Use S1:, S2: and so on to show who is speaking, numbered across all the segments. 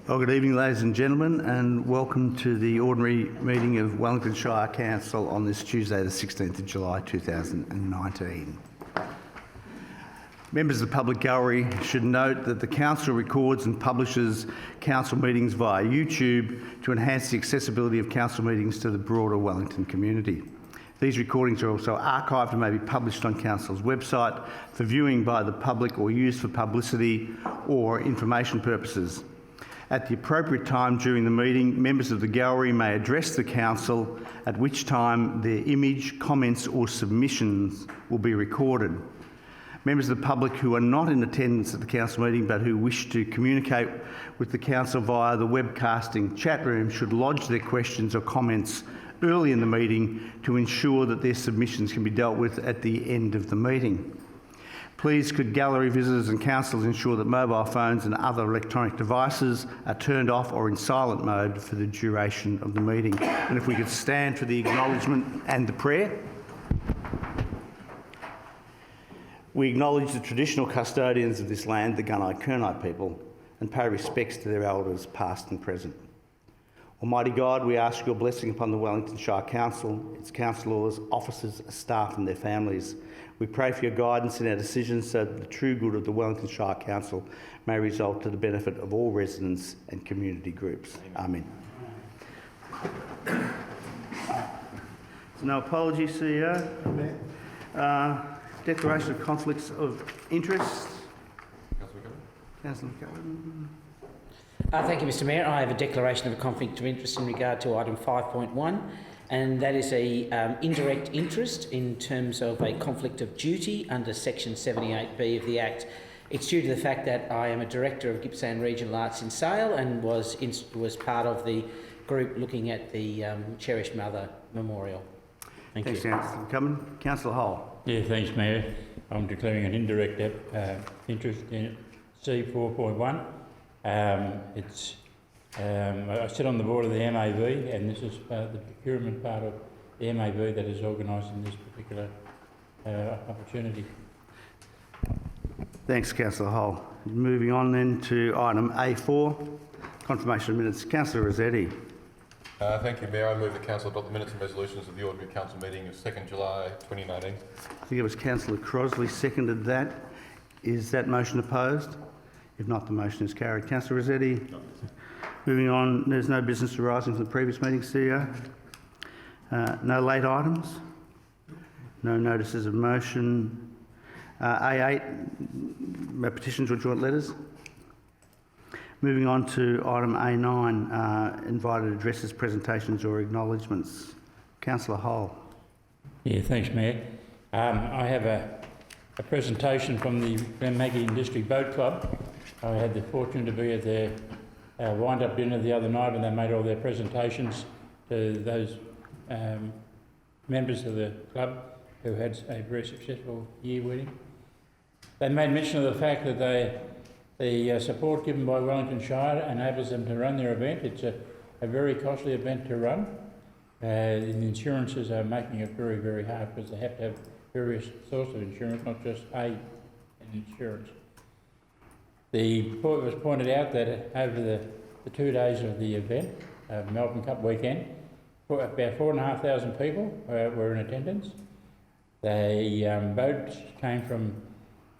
S1: Well, good evening, ladies and gentlemen, and welcome to the ordinary meeting of Wellington Shire Council on this Tuesday, the 16th of July 2019. Members of the public gallery should note that the Council records and publishes Council meetings via YouTube to enhance the accessibility of Council meetings to the broader Wellington community. These recordings are also archived and may be published on Council's website for viewing by the public or used for publicity or information purposes. At the appropriate time during the meeting, members of the gallery may address the Council, at which time their image, comments or submissions will be recorded. Members of the public who are not in attendance at the Council meeting but who wish to communicate with the Council via the webcasting chat room should lodge their questions or comments early in the meeting to ensure that their submissions can be dealt with at the end of the meeting. Please could gallery visitors and councillors ensure that mobile phones and other electronic devices are turned off or in silent mode for the duration of the meeting. And if we could stand for the acknowledgement and the prayer. We acknowledge the traditional custodians of this land, the Gunai-Kurnai people, and pay respects to their elders past and present. Almighty God, we ask your blessing upon the Wellington Shire Council, its councillors, officers, staff and their families. We pray for your guidance in our decisions so that the true good of the Wellington Shire Council may result to the benefit of all residents and community groups. Amen. So no apologies, CEO. Declaration of conflicts of interest. Councillor McCallum.
S2: Thank you, Mr Mayor. I have a declaration of a conflict of interest in regard to item 5.1, and that is a indirect interest in terms of a conflict of duty under section 78B of the Act. It's due to the fact that I am a director of Gippsland Regional Arts in Sale and was part of the group looking at the Cherished Mother Memorial.
S1: Thanks, Councillor McCallum. Councillor Hull.
S3: Yeah, thanks, Mayor. I'm declaring an indirect interest in C4.1. I sit on the board of the MAV, and this is the procurement part of the MAV that is organising this particular opportunity.
S1: Thanks, Councillor Hull. Moving on then to item A4, confirmation of minutes. Councillor Rossetti.
S4: Thank you, Mayor. I move the Council adopt the minutes and resolutions of the Ordinary Council meeting of 2nd July 2019.
S1: I think it was Councillor Crosley seconded that. Is that motion opposed? If not, the motion is carried. Councillor Rossetti. Moving on, there's no business arising from the previous meeting, CEO. No late items. No notices of motion. A8, petitions or joint letters. Moving on to item A9, invited addresses, presentations or acknowledgements. Councillor Hull.
S3: Yeah, thanks, Mayor. I have a presentation from the Maggie District Boat Club. I had the fortune to be at their wind-up dinner the other night when they made all their presentations to those members of the club who had a very successful year wedding. They made mention of the fact that the support given by Wellington Shire enables them to run their event. It's a very costly event to run. The insurances are making it very, very hard because they have to have various sorts of insurance, not just an insurance. The point was pointed out that over the 2 days of the event, Melbourne Cup weekend, about 4,500 people were in attendance. The boats came from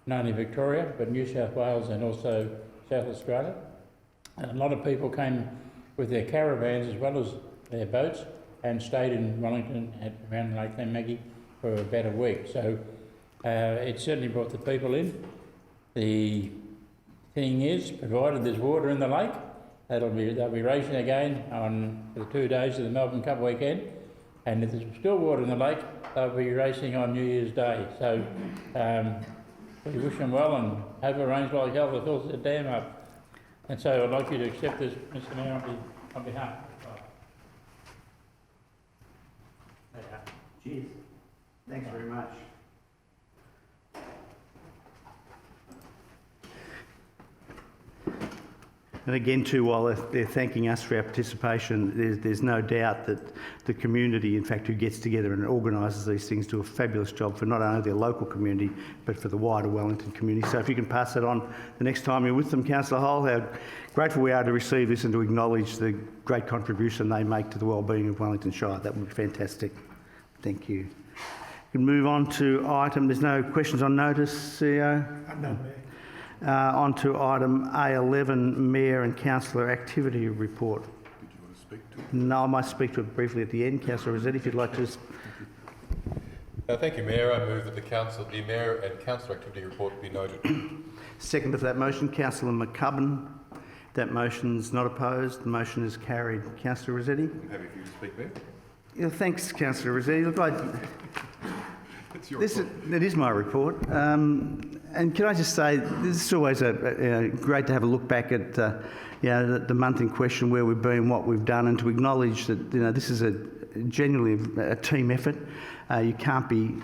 S3: not only Victoria, but New South Wales and also South Australia. And a lot of people came with their caravans as well as their boats and stayed in Wellington around Lake Maggie for about a week. So it certainly brought the people in. The thing is, provided there's water in the lake, they'll be racing again on the 2 days of the Melbourne Cup weekend. And if there's still water in the lake, they'll be racing on New Year's Day. So we wish them well and hope it rains like hell to fill the dam up. And so I'd like you to accept this, Mr Mayor, on behalf.
S1: Cheers. Thanks very much. And again, too, while they're thanking us for our participation, there's no doubt that the community, in fact, who gets together and organises these things, do a fabulous job for not only their local community, but for the wider Wellington community. So if you can pass that on the next time you're with them, Councillor Hull, how grateful we are to receive this and to acknowledge the great contribution they make to the wellbeing of Wellington Shire. That would be fantastic. Thank you. We can move on to item, there's no questions on notice, CEO?
S5: No, Mayor.
S1: On to item A11, Mayor and Councillor Activity Report.
S4: Did you want to speak to it?
S1: No, I might speak to it briefly at the end. Councillor Rossetti, if you'd like to.
S4: Thank you, Mayor. I move that the Mayor and Councillor Activity Report be noted.
S1: Second of that motion, Councillor McCubbin. That motion's not opposed. The motion is carried. Councillor Rossetti?
S4: I'm happy for you to speak, Mayor.
S1: Yeah, thanks, Councillor Rossetti. Look,
S4: It's your
S1: it
S4: report.
S1: is my report. And can I just say, this is always great to have a look back at the month in question, where we've been, what we've done, and to acknowledge that this is genuinely a team effort. You can't be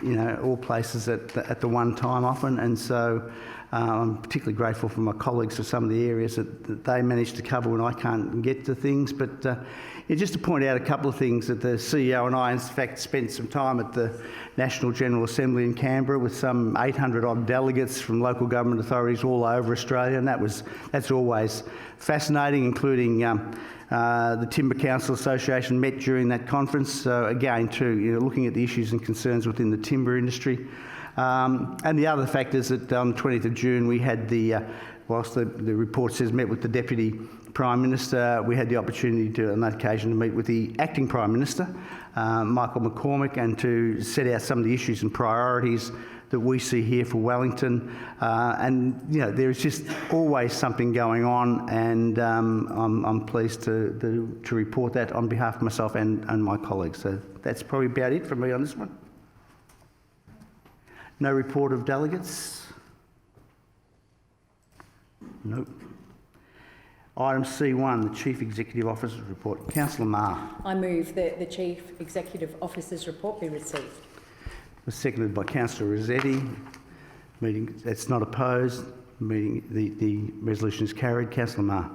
S1: all places at the one time often, and so I'm particularly grateful for my colleagues for some of the areas that they managed to cover when I can't get to things. But just to point out a couple of things, that the CEO and I, in fact, spent some time at the National General Assembly in Canberra with some 800 odd delegates from local government authorities all over Australia, and that's always fascinating, including the Timber Council Association met during that conference. So again, too, looking at the issues and concerns within the timber industry. And the other fact is that on the 20th of June we had whilst the report says met with the Deputy Prime Minister, we had the opportunity on that occasion to meet with the Acting Prime Minister, Michael McCormick, and to set out some of the issues and priorities that we see here for Wellington. And there's just always something going on, and I'm pleased to report that on behalf of myself and my colleagues. So that's probably about it from me on this one. No report of delegates? Nope. Item C1, the Chief Executive Officer's report. Councillor Marr.
S6: I move that the Chief Executive Officer's report be received.
S1: Was seconded by Councillor Rossetti. Meeting that's not opposed. The resolution is carried. Councillor Marr.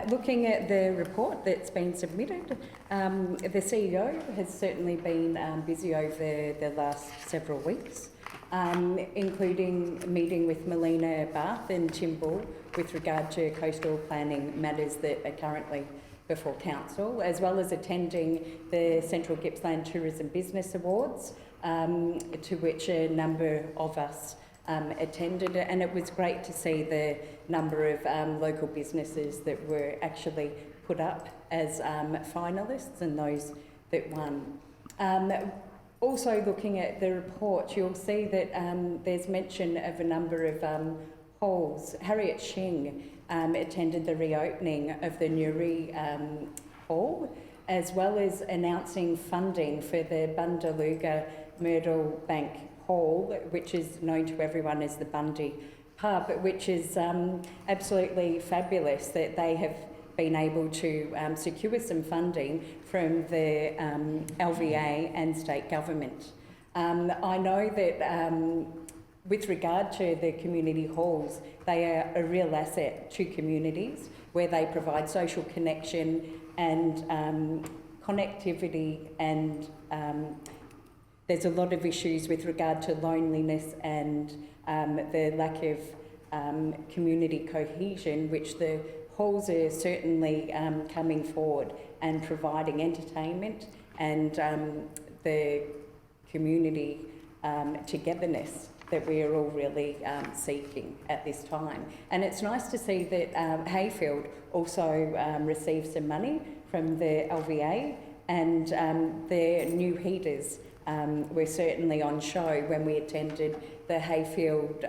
S6: Looking at the report that's been submitted, the CEO has certainly been busy over the last several weeks, including meeting with Melina Bath and Tim Bull with regard to coastal planning matters that are currently before Council, as well as attending the Central Gippsland Tourism Business Awards, to which a number of us attended, and it was great to see the number of local businesses that were actually put up as finalists and those that won. Also looking at the report, you'll see that there's mention of a number of halls. Harriet Shing attended the reopening of the Newry Hall, as well as announcing funding for the Bundaluga Myrtle Bank Hall, which is known to everyone as the Bundy Pub, which is absolutely fabulous that they have been able to secure some funding from the LVA and state government. I know that with regard to the community halls, they are a real asset to communities where they provide social connection and connectivity, and there's a lot of issues with regard to loneliness and the lack of community cohesion, which the halls are certainly coming forward and providing entertainment and the community togetherness that we are all really seeking at this time. And it's nice to see that Hayfield also received some money from the LVA, and their new heaters were certainly on show when we attended the Hayfield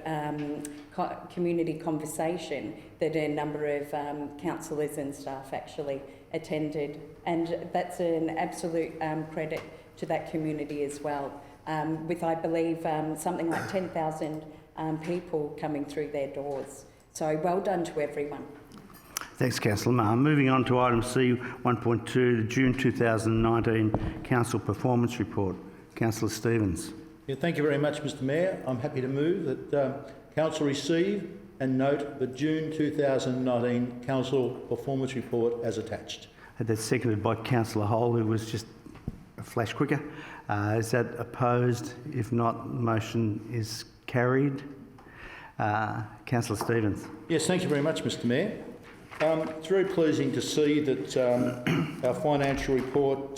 S6: community conversation that a number of councillors and staff actually attended, and that's an absolute credit to that community as well, with I believe something like 10,000 people coming through their doors. So well done to everyone.
S1: Thanks, Councillor Marr. Moving on to item C 1.2, the June 2019 Council Performance Report. Councillor Stevens.
S5: Yeah, thank you very much, Mr Mayor. I'm happy to move that Council receive, and note the June 2019 Council Performance Report as attached.
S1: And that's seconded by Councillor Hole, who was just a flash quicker. Is that opposed? If not, the motion is carried. Councillor Stevens.
S5: Yes, thank you very much, Mr Mayor. It's very pleasing to see that our financial report,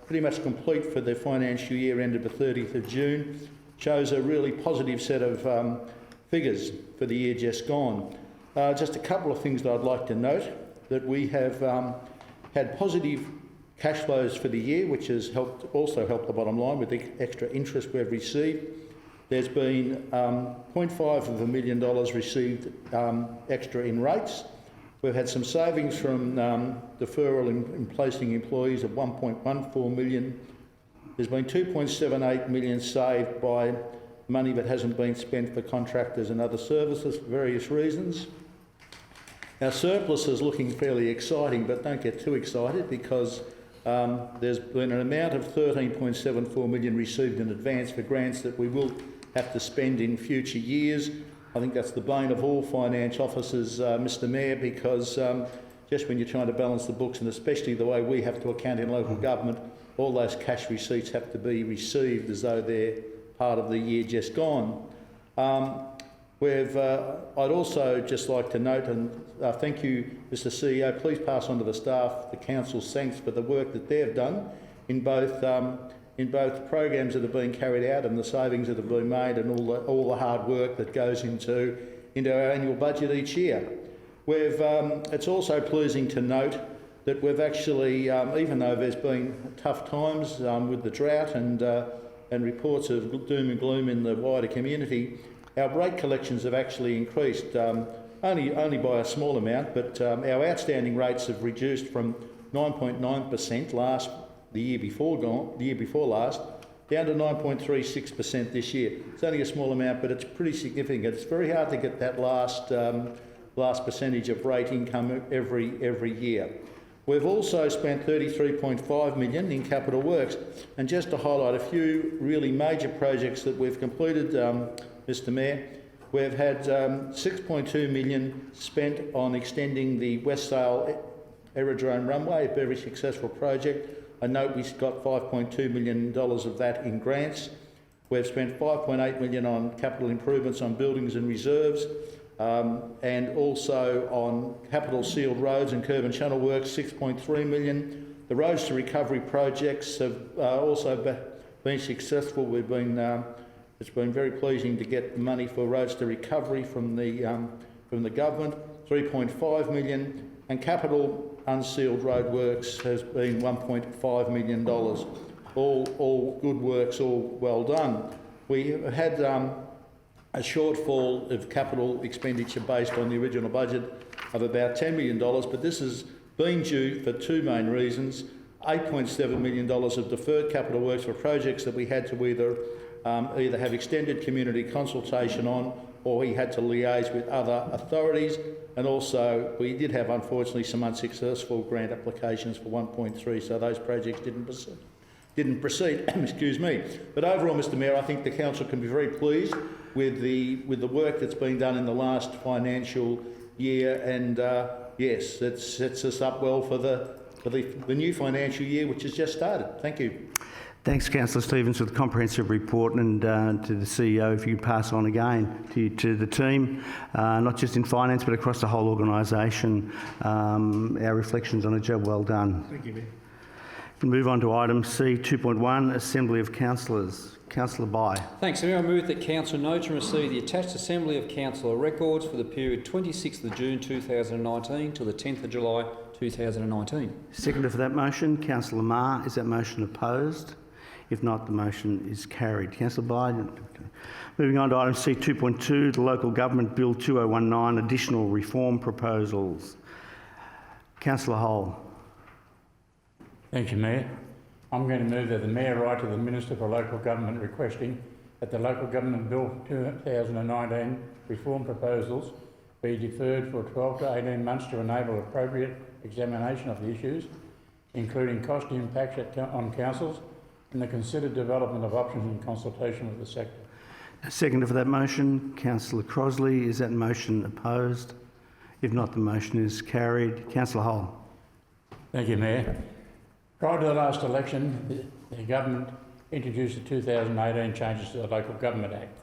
S5: pretty much complete for the financial year ended the 30th of June, shows a really positive set of figures for the year just gone. Just a couple of things that I'd like to note, that we have had positive cash flows for the year, which has also helped the bottom line with the extra interest we've received. There's been $0.5 million received extra in rates. We've had some savings from deferral in placing employees of $1.14 million. There's been $2.78 million saved by money that hasn't been spent for contractors and other services for various reasons. Our surplus is looking fairly exciting, but don't get too excited because there's been an amount of $13.74 million received in advance for grants that we will have to spend in future years. I think that's the bane of all finance officers, Mr Mayor, because just when you're trying to balance the books, and especially the way we have to account in local government, all those cash receipts have to be received as though they're part of the year just gone. I'd also just like to note, and thank you, Mr CEO, please pass on to the staff the council's thanks for the work that they've done in both programs that have been carried out and the savings that have been made, and all the hard work that goes into our annual budget each year. It's also pleasing to note that we've actually, even though there's been tough times with the drought and reports of doom and gloom in the wider community, our rate collections have actually increased, only by a small amount, but our outstanding rates have reduced from 9.9% the year before last, down to 9.36% this year. It's only a small amount, but it's pretty significant. It's very hard to get that last percentage of rate income every year. We've also spent $33.5 million in capital works, and just to highlight a few really major projects that we've completed, Mr Mayor, we've had $6.2 million spent on extending the West Sale Aerodrome runway, a very successful project. I note we've got $5.2 million of that in grants. We've spent $5.8 million on capital improvements on buildings and reserves, and also on capital sealed roads and curb and channel works, $6.3 million. The roads to recovery projects have also been successful. It's been very pleasing to get the money for roads to recovery from the government, $3.5 million, and capital unsealed road works has been $1.5 million. All good works, all well done. We had a shortfall of capital expenditure based on the original budget of about $10 million, but this has been due for two main reasons. $8.7 million of deferred capital works for projects that we had to either have extended community consultation on, or we had to liaise with other authorities, and also we did have, unfortunately, some unsuccessful grant applications for 1.3, so those projects didn't proceed. Excuse me. But overall, Mr Mayor, I think the council can be very pleased with the work that's been done in the last financial year, and yes, it sets us up well for the new financial year, which has just started. Thank you.
S1: Thanks, Councillor Stevens, for the comprehensive report, and to the CEO, if you could pass on again to the team, not just in finance but across the whole organisation, our reflections on a job well done.
S7: Thank you, Mayor.
S1: We move on to item C 2.1, Assembly of Councillors. Councillor Bai.
S7: Thanks, Mayor. I move that Council note and receive the attached Assembly of Councillor records for the period 26th of June 2019 till the 10th of July 2019.
S1: Seconder for that motion, Councillor Marr. Is that motion opposed? If not, the motion is carried. Councillor Blyde. Moving on to item C 2.2, the Local Government Bill 2019, additional reform proposals. Councillor Hole.
S3: Thank you, Mayor. I'm going to move that the Mayor write to the Minister for Local Government requesting that the Local Government Bill 2019 reform proposals be deferred for 12 to 18 months to enable appropriate examination of the issues, including cost impacts on councils and the considered development of options in consultation with the sector.
S1: Seconder for that motion, Councillor Crosley. Is that motion opposed? If not, the motion is carried. Councillor Hull.
S3: Thank you, Mayor. Prior to the last election, the government introduced the 2018 changes to the Local Government Act,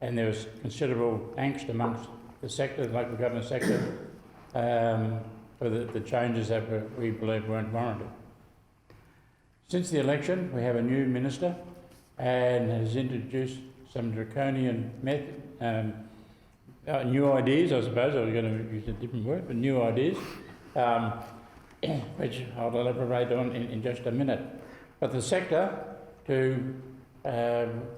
S3: and there was considerable angst amongst the sector, the local government sector, for the changes that we believe weren't warranted. Since the election, we have a new minister and has introduced some draconian new ideas, I suppose. I was going to use a different word, but new ideas, which I'll elaborate on in just a minute. But the sector, to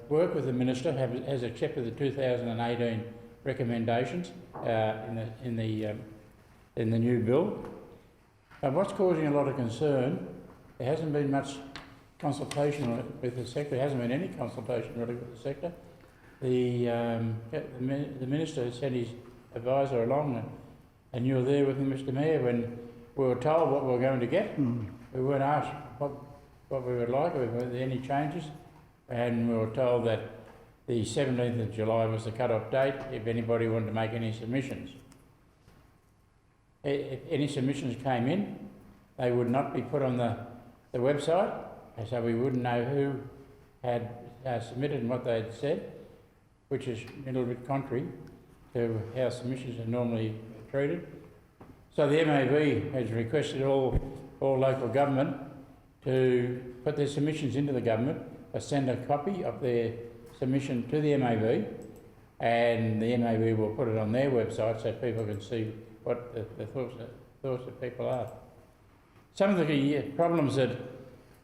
S3: work with the minister, has accepted the 2018 recommendations in the new bill. But what's causing a lot of concern, there hasn't been much consultation with the sector. There hasn't been any consultation really with the sector. The minister has sent his advisor along, and you were there with him, Mr. Mayor, when we were told what we were going to get. We weren't asked what we would like, or were there any changes, and we were told that the 17th of July was the cut-off date if anybody wanted to make any submissions. If any submissions came in, they would not be put on the website, and so we wouldn't know who had submitted and what they had said, which is a little bit contrary to how submissions are normally treated. So the MAV has requested all local government to put their submissions into the government, send a copy of their submission to the MAV, and the MAV will put it on their website so people can see what the thoughts of people are. Some of the problems that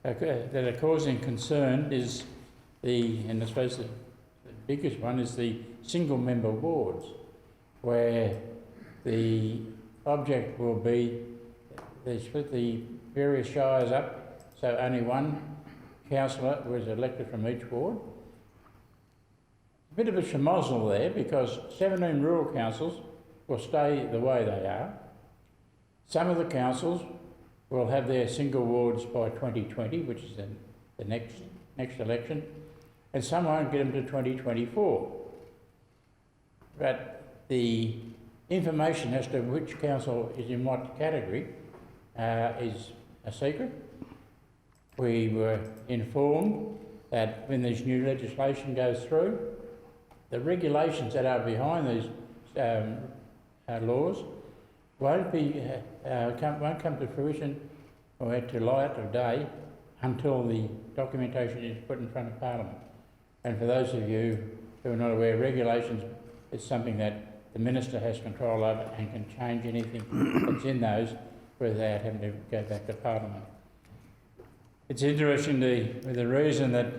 S3: are causing concern is and I suppose the biggest one is the single member wards, where the object will be they split the various shires up, so only one councillor was elected from each ward. A bit of a schmozzle there, because 17 rural councils will stay the way they are. Some of the councils will have their single wards by 2020, which is the next election, and some won't get them to 2024. But the information as to which council is in what category is a secret. We were informed that when this new legislation goes through, the regulations that are behind these laws won't come to fruition or to light of day until the documentation is put in front of Parliament. And for those of you who are not aware, regulations is something that the Minister has control over and can change anything that's in those without having to go back to Parliament. It's interesting with the reason that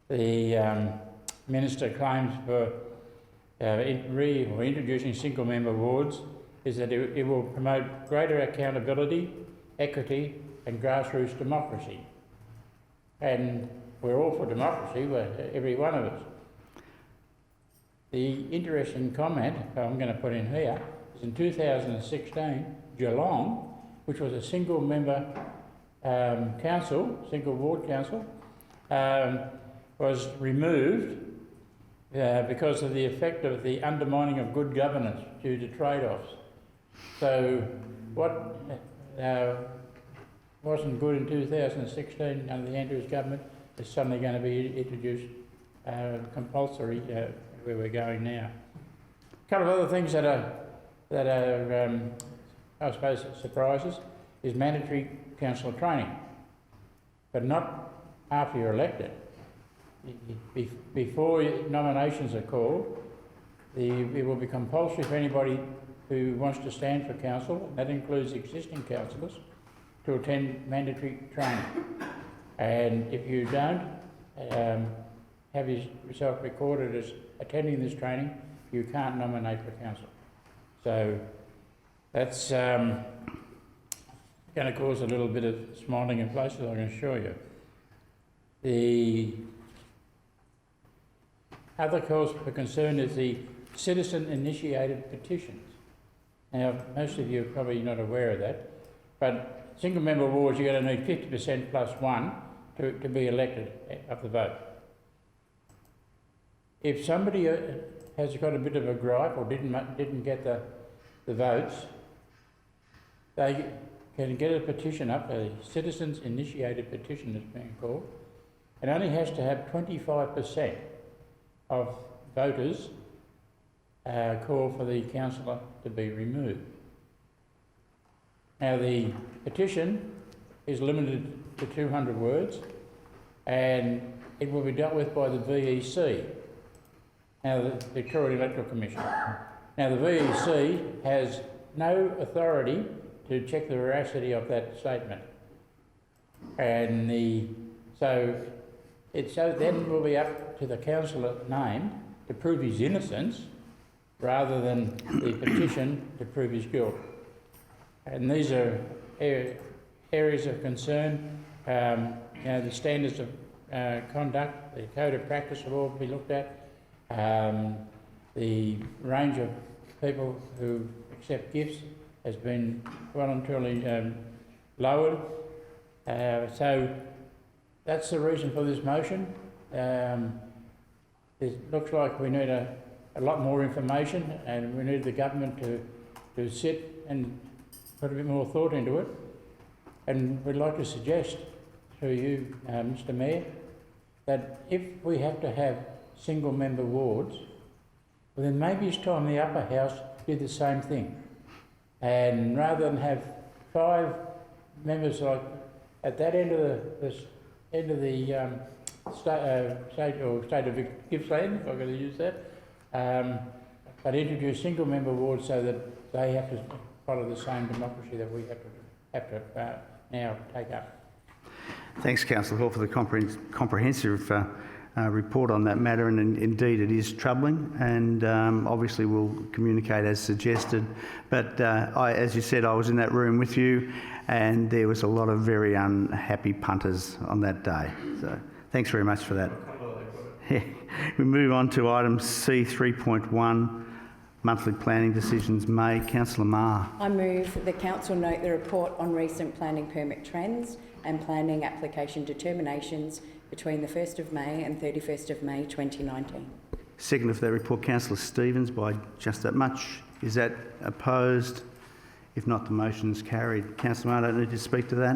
S3: the Minister claims for introducing single member wards is that it will promote greater accountability, equity and grassroots democracy. And we're all for democracy, every one of us. The interesting comment I'm going to put in here is in 2016, Geelong, which was a single member council, single ward council, was removed because of the effect of the undermining of good governance due to trade-offs. So what wasn't good in 2016 under the Andrews government is suddenly going to be introduced compulsory where we're going now. A couple of other things that are I suppose surprises is mandatory councillor training, but not after you're elected. Before nominations are called, it will be compulsory for anybody who wants to stand for council, that includes existing councillors, to attend mandatory training. And if you don't have yourself recorded as attending this training, you can't nominate for council. So that's going to cause a little bit of smiling in places, I can assure you. The other cause for concern is the citizen-initiated petitions. Now, most of you are probably not aware of that, but single-member wards, you're going to need 50% plus one to be elected of the vote. if somebody has got a bit of a gripe or didn't get the votes, they can get a petition up, a citizens initiated petition it's being called. It only has to have 25% of voters call for the councillor to be removed. Now the petition is limited to 200 words and it will be dealt with by the VEC, now the Victorian Electoral Commission. Now the VEC has no authority to check the veracity of that statement. And so then will be up to the councillor named to prove his innocence rather than the petition to prove his guilt. And these are areas of concern. The standards of conduct, the code of practice will all be looked at. The range of people who accept gifts has been voluntarily lowered. So that's the reason for this motion. It looks like we need a lot more information and we need the government to sit and put a bit more thought into it. And we'd like to suggest to you, Mr Mayor, that if we have to have single member wards, well then maybe it's time the upper house did the same thing. And rather than have 5 members like at that end of the state of Gippsland, if I'm going to use that, but introduce single member wards so that they have to follow the same democracy that we have to now take up.
S1: Thanks, Councillor Hall, for the comprehensive report on that matter, and indeed it is troubling, and obviously we'll communicate as suggested. But as you said, I was in that room with you, and there was a lot of very unhappy punters on that day. So thanks very much for that. We move on to item C 3.1, monthly planning decisions made. Councillor Marr.
S6: I move that the council note the report on recent planning permit trends and planning application determinations between the 1st of May and 31st of May 2019.
S1: Second for that report, Councillor Stevens, by just that much. Is that opposed? If not, the motion is carried. Councillor Marr, I don't need to speak to that.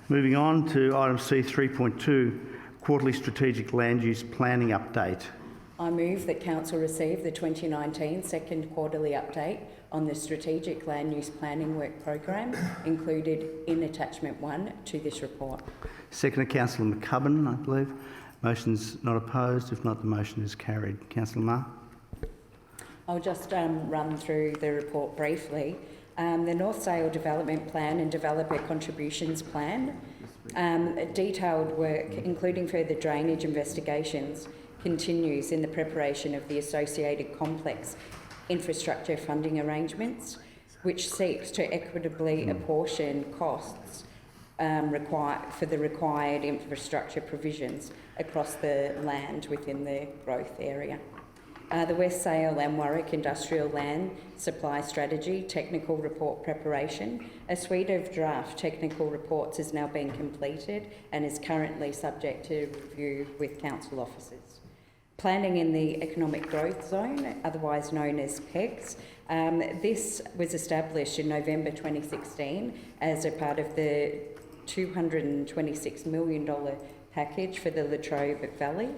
S1: Moving on to item C 3.2, quarterly strategic land use planning update.
S6: I move that council receive the 2019 second quarterly update on the strategic land use planning work program included in attachment 1 to this report.
S1: Second, Councillor McCubbin, I believe. Motion's not opposed. If not, the motion is carried. Councillor Marr.
S6: I'll just run through the report briefly. The North Sale Development Plan and Developer Contributions Plan, detailed work, including further drainage investigations, continues in the preparation of the associated complex infrastructure funding arrangements, which seeks to equitably apportion costs for the required infrastructure provisions across the land within the growth area. The West Sale and Warwick Industrial Land Supply Strategy Technical Report Preparation. A suite of draft technical reports has now been completed and is currently subject to review with council officers. Planning in the Economic Growth Zone, otherwise known as PEGS. This was established in November 2016 as a part of the $226 million package for the Latrobe Valley.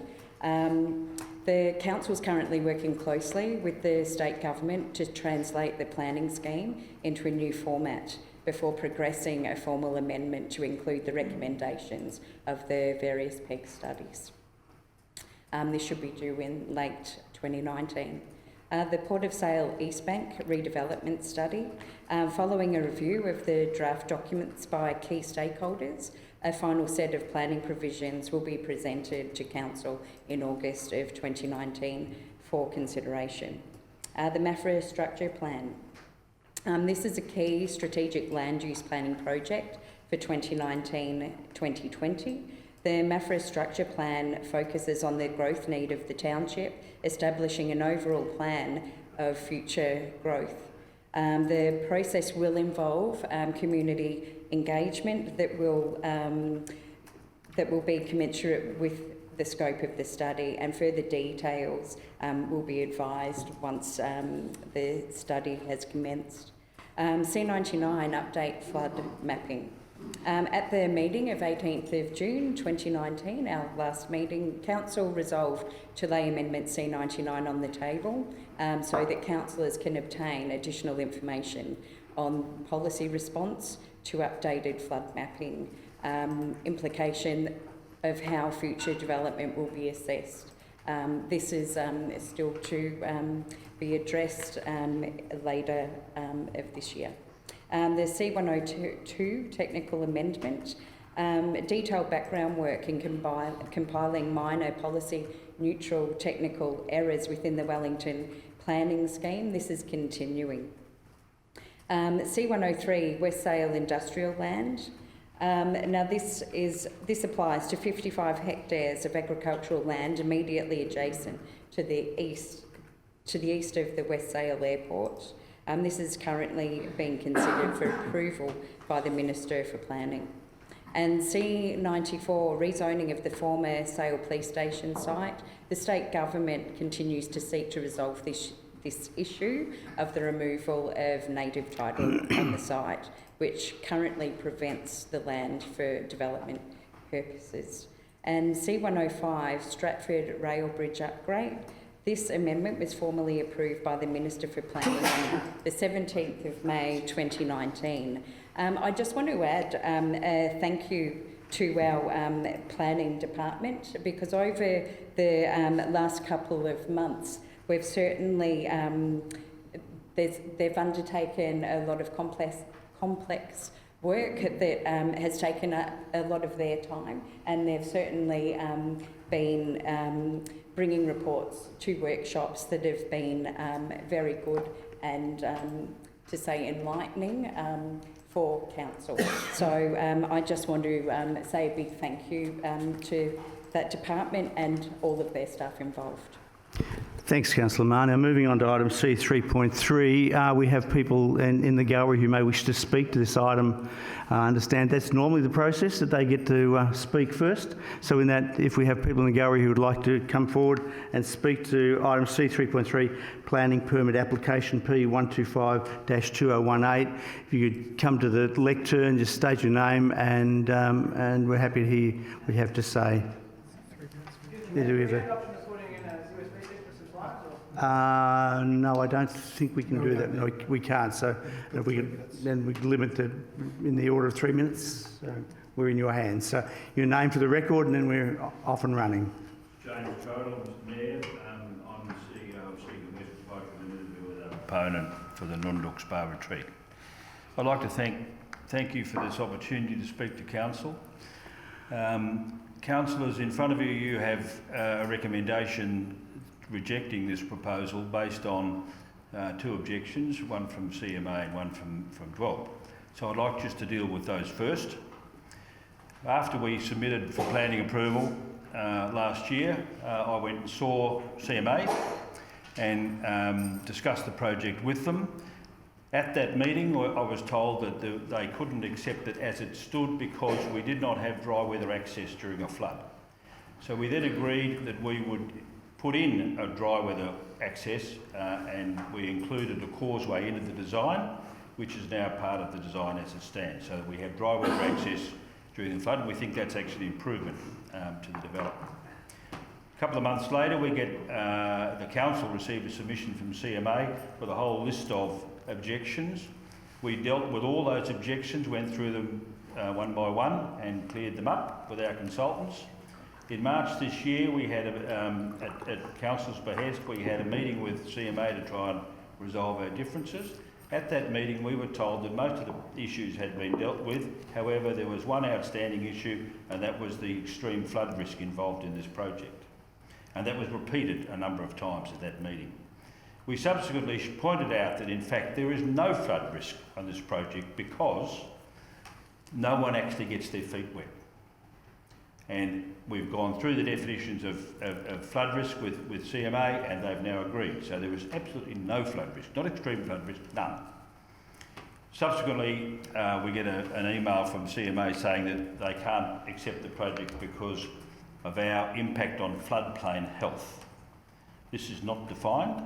S6: The council is currently working closely with the state government to translate the planning scheme into a new format before progressing a formal amendment to include the recommendations of the various PEG studies. This should be due in late 2019. The Port of Sale East Bank redevelopment study. Following a review of the draft documents by key stakeholders, a final set of planning provisions will be presented to Council in August of 2019 for consideration. The Maffra Structure Plan. This is a key strategic land use planning project for 2019-2020. The Maffra Structure Plan focuses on the growth need of the township, establishing an overall plan of future growth. The process will involve community engagement that will be commensurate with the scope of the study, and further details will be advised once the study has commenced. C99 update flood mapping. At the meeting of 18th of June 2019, our last meeting, Council resolved to lay Amendment C99 on the table so that councillors can obtain additional information on policy response to updated flood mapping, implication of how future development will be assessed. This is still to be addressed later of this year. The C102 technical amendment, detailed background work in compiling minor policy neutral technical errors within the Wellington planning scheme. This is continuing. C103 West Sale industrial land. Now this applies to 55 hectares of agricultural land immediately adjacent to the east of the West Sale Airport. This is currently being considered for approval by the Minister for Planning. And C94, rezoning of the former Sale Police Station site. The state government continues to seek to resolve this issue of the removal of native title on the site, which currently prevents the land for development purposes. And C105, Stratford Rail Bridge upgrade. This amendment was formally approved by the Minister for Planning on the 17th of May 2019. I just want to add a thank you to our planning department, because over the last couple of months we've certainly they've undertaken a lot of complex work that has taken a lot of their time, and they've certainly been bringing reports to workshops that have been very good and, to say, enlightening for council. So I just want to say a big thank you to that department and all of their staff involved.
S1: Thanks, Councillor Marr. Now, moving on to item C3.3, we have people in the gallery who may wish to speak to this item. I understand that's normally the process, that they get to speak first. So in that, if we have people in the gallery who would like to come forward and speak to item C3.3, Planning Permit Application P125-2018, if you could come to the lectern, just state your name, and we're happy to hear what you have to say. No, I don't think we can do that. No, we can't. So if we could, then we limit it in the order of 3 minutes. So we're in your hands. So your name for the record, and then we're off and running.
S8: James Total, Mr Mayor. I'm the CEO of Seeking West Provider Limited, who are the opponent for the Nunduck Spa Retreat. I'd like to thank you for this opportunity to speak to Council. Councillors, in front of you, you have a recommendation rejecting this proposal based on two objections, one from CMA and one from DWOB. So I'd like just to deal with those first. After we submitted for planning approval last year, I went and saw CMA and discussed the project with them. At that meeting, I was told that they couldn't accept it as it stood because we did not have dry weather access during a flood. So we then agreed that we would put in a dry weather access and we included a causeway into the design, which is now part of the design as it stands. So that we have dry weather access during the flood, and we think that's actually an improvement to the development. A couple of months later, we get the council received a submission from CMA with a whole list of objections. We dealt with all those objections, went through them one by one and cleared them up with our consultants. In March this year, we had, at Council's behest, we had a meeting with CMA to try and resolve our differences. At that meeting, we were told that most of the issues had been dealt with. However, there was one outstanding issue, and that was the extreme flood risk involved in this project. And that was repeated a number of times at that meeting. We subsequently pointed out that, in fact, there is no flood risk on this project because no one actually gets their feet wet. And we've gone through the definitions of flood risk with CMA, and they've now agreed. So there is absolutely no flood risk, not extreme flood risk, none. Subsequently, we get an email from CMA saying that they can't accept the project because of our impact on floodplain health. This is not defined.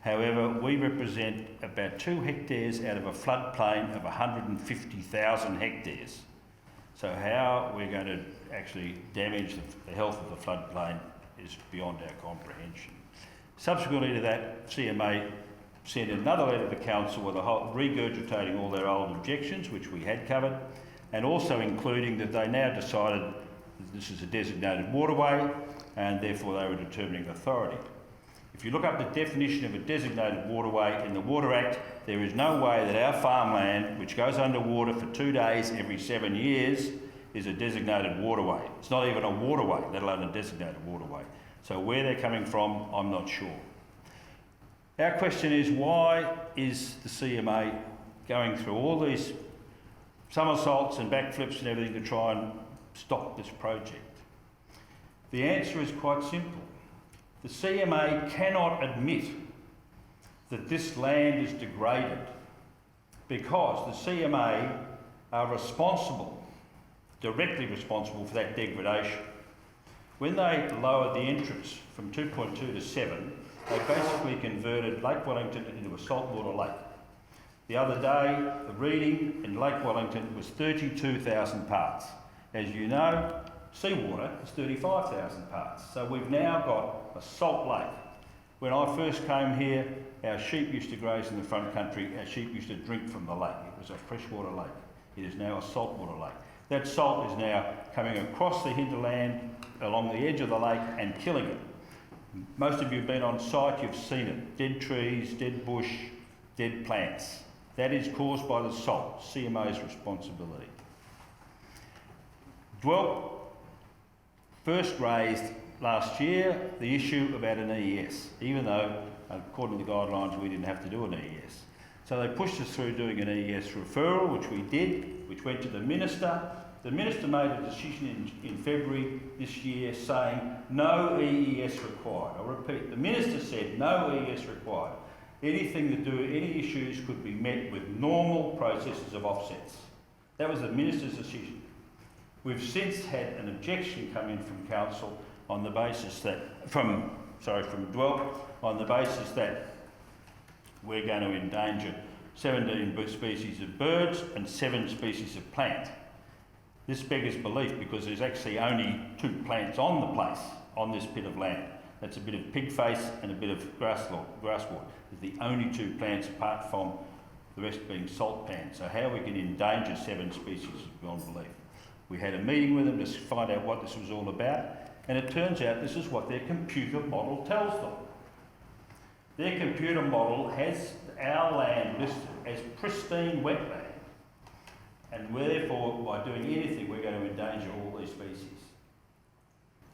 S8: However, we represent about 2 hectares out of a floodplain of 150,000 hectares. So how we're going to actually damage the health of the floodplain is beyond our comprehension. Subsequently to that, CMA sent another letter to Council with regurgitating all their old objections, which we had covered, and also including that they now decided that this is a designated waterway and therefore they were determining authority. If you look up the definition of a designated waterway in the Water Act, there is no way that our farmland, which goes underwater for 2 days every 7 years, is a designated waterway. It's not even a waterway, let alone a designated waterway. So where they're coming from, I'm not sure. Our question is, why is the CMA going through all these somersaults and backflips and everything to try and stop this project? The answer is quite simple. The CMA cannot admit that this land is degraded because the CMA are responsible, directly responsible for that degradation. When they lowered the entrance from 2.2 to 7, they basically converted Lake Wellington into a saltwater lake. The other day, the reading in Lake Wellington was 32,000 parts. As you know, seawater is 35,000 parts. So we've now got a salt lake. When I first came here, our sheep used to graze in the front country. Our sheep used to drink from the lake. It was a freshwater lake. It is now a saltwater lake. That salt is now coming across the hinterland along the edge of the lake and killing it. Most of you have been on site, you've seen it. Dead trees, dead bush, dead plants. That is caused by the salt, CMA's responsibility. Dwell first raised last year the issue about an EES, even though, according to the guidelines, we didn't have to do an EES. So they pushed us through doing an EES referral, which we did, which went to the Minister. The Minister made a decision in February this year saying no EES required. I repeat, the Minister said no EES required. Anything to do, any issues could be met with normal processes of offsets. That was the Minister's decision. We've since had an objection come in from Council on the basis that, from Dwell, on the basis that we're going to endanger 17 species of birds and 7 species of plant. This beggars belief because there's actually only 2 plants on the place, on this bit of land. That's a bit of pig face and a bit of grasswort. They're the only 2 plants apart from the rest being salt pans. So how we can endanger 7 species is beyond belief. We had a meeting with them to find out what this was all about, and it turns out this is what their computer model tells them. Their computer model has our land listed as pristine wetland, and therefore, by doing anything, we're going to endanger all these species.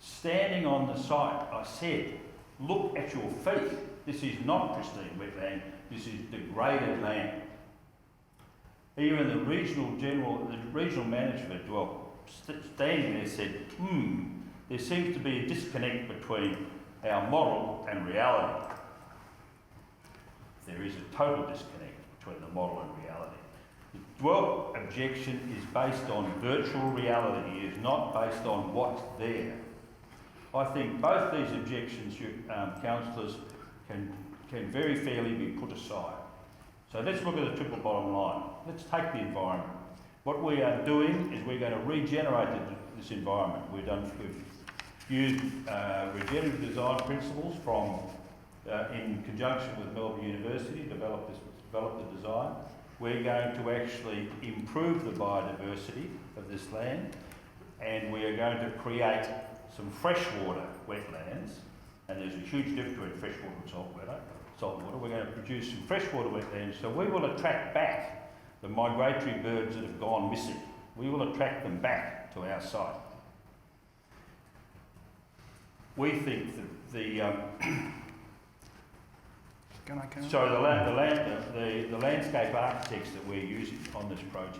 S8: Standing on the site, I said, look at your feet. This is not pristine wetland, this is degraded land. Even the regional manager at Dwell, standing there, said, there seems to be a disconnect between our model and reality. There is a total disconnect between the model and reality. The Dwell objection is based on virtual reality. It is not based on what's there. I think both these objections, councillors, can very fairly be put aside. So let's look at the triple bottom line. Let's take the environment. What we are doing is we're going to regenerate this environment. We've used regenerative design principles from, in conjunction with Melbourne University, develop the design. We're going to actually improve the biodiversity of this land, and we are going to create some freshwater wetlands, and there's a huge difference between freshwater and saltwater. We're going to produce some freshwater wetlands, so we will attract back the migratory birds that have gone missing. We will attract them back to our site. We think that the landscape architects that we're using on this project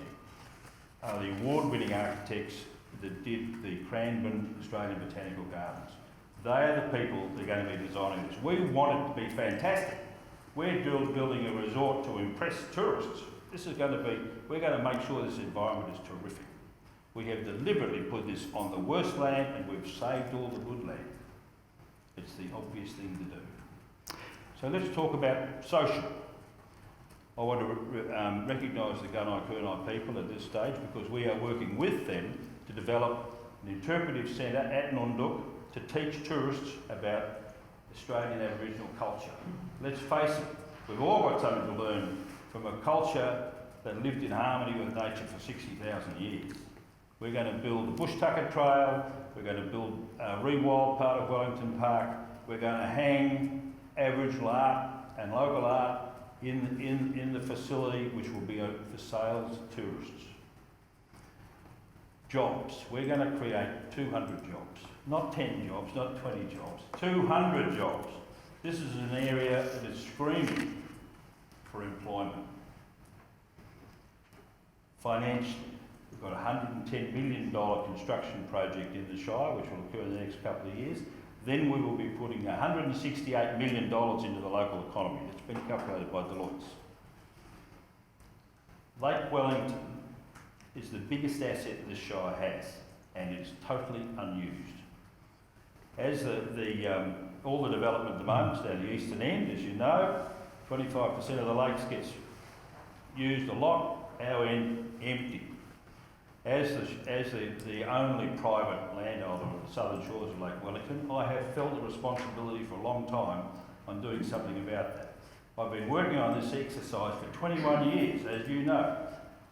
S8: are the award-winning architects that did the Cranbourne Australian Botanical Gardens. They are the people that are going to be designing this. We want it to be fantastic. We're building a resort to impress tourists. We're going to make sure this environment is terrific. We have deliberately put this on the worst land and we've saved all the good land. It's the obvious thing to do. So let's talk about social. I want to recognise the Gunai-Kurnai people at this stage because we are working with them to develop an interpretive centre at Nunduk to teach tourists about Australian Aboriginal culture. Let's face it, we've all got something to learn from a culture that lived in harmony with nature for 60,000 years. We're going to build the Bush Tucker Trail, we're going to build Rewild part of Wellington Park, we're going to hang Aboriginal art and local art in the facility which will be open for sales to tourists. Jobs. We're going to create 200 jobs. Not 10 jobs, not 20 jobs. 200 jobs. This is an area that is screaming for employment. Financially, we've got a $110 million construction project in the Shire, which will occur in the next couple of years. Then we will be putting $168 million into the local economy. It's been calculated by Deloitte. Lake Wellington is the biggest asset the Shire has, and it's totally unused. As all the development at the moment is down the eastern end, as you know, 25% of the lakes gets used a lot, our end empty. As the only private landowner of the southern shores of Lake Wellington, I have felt the responsibility for a long time on doing something about that. I've been working on this exercise for 21 years, as you know,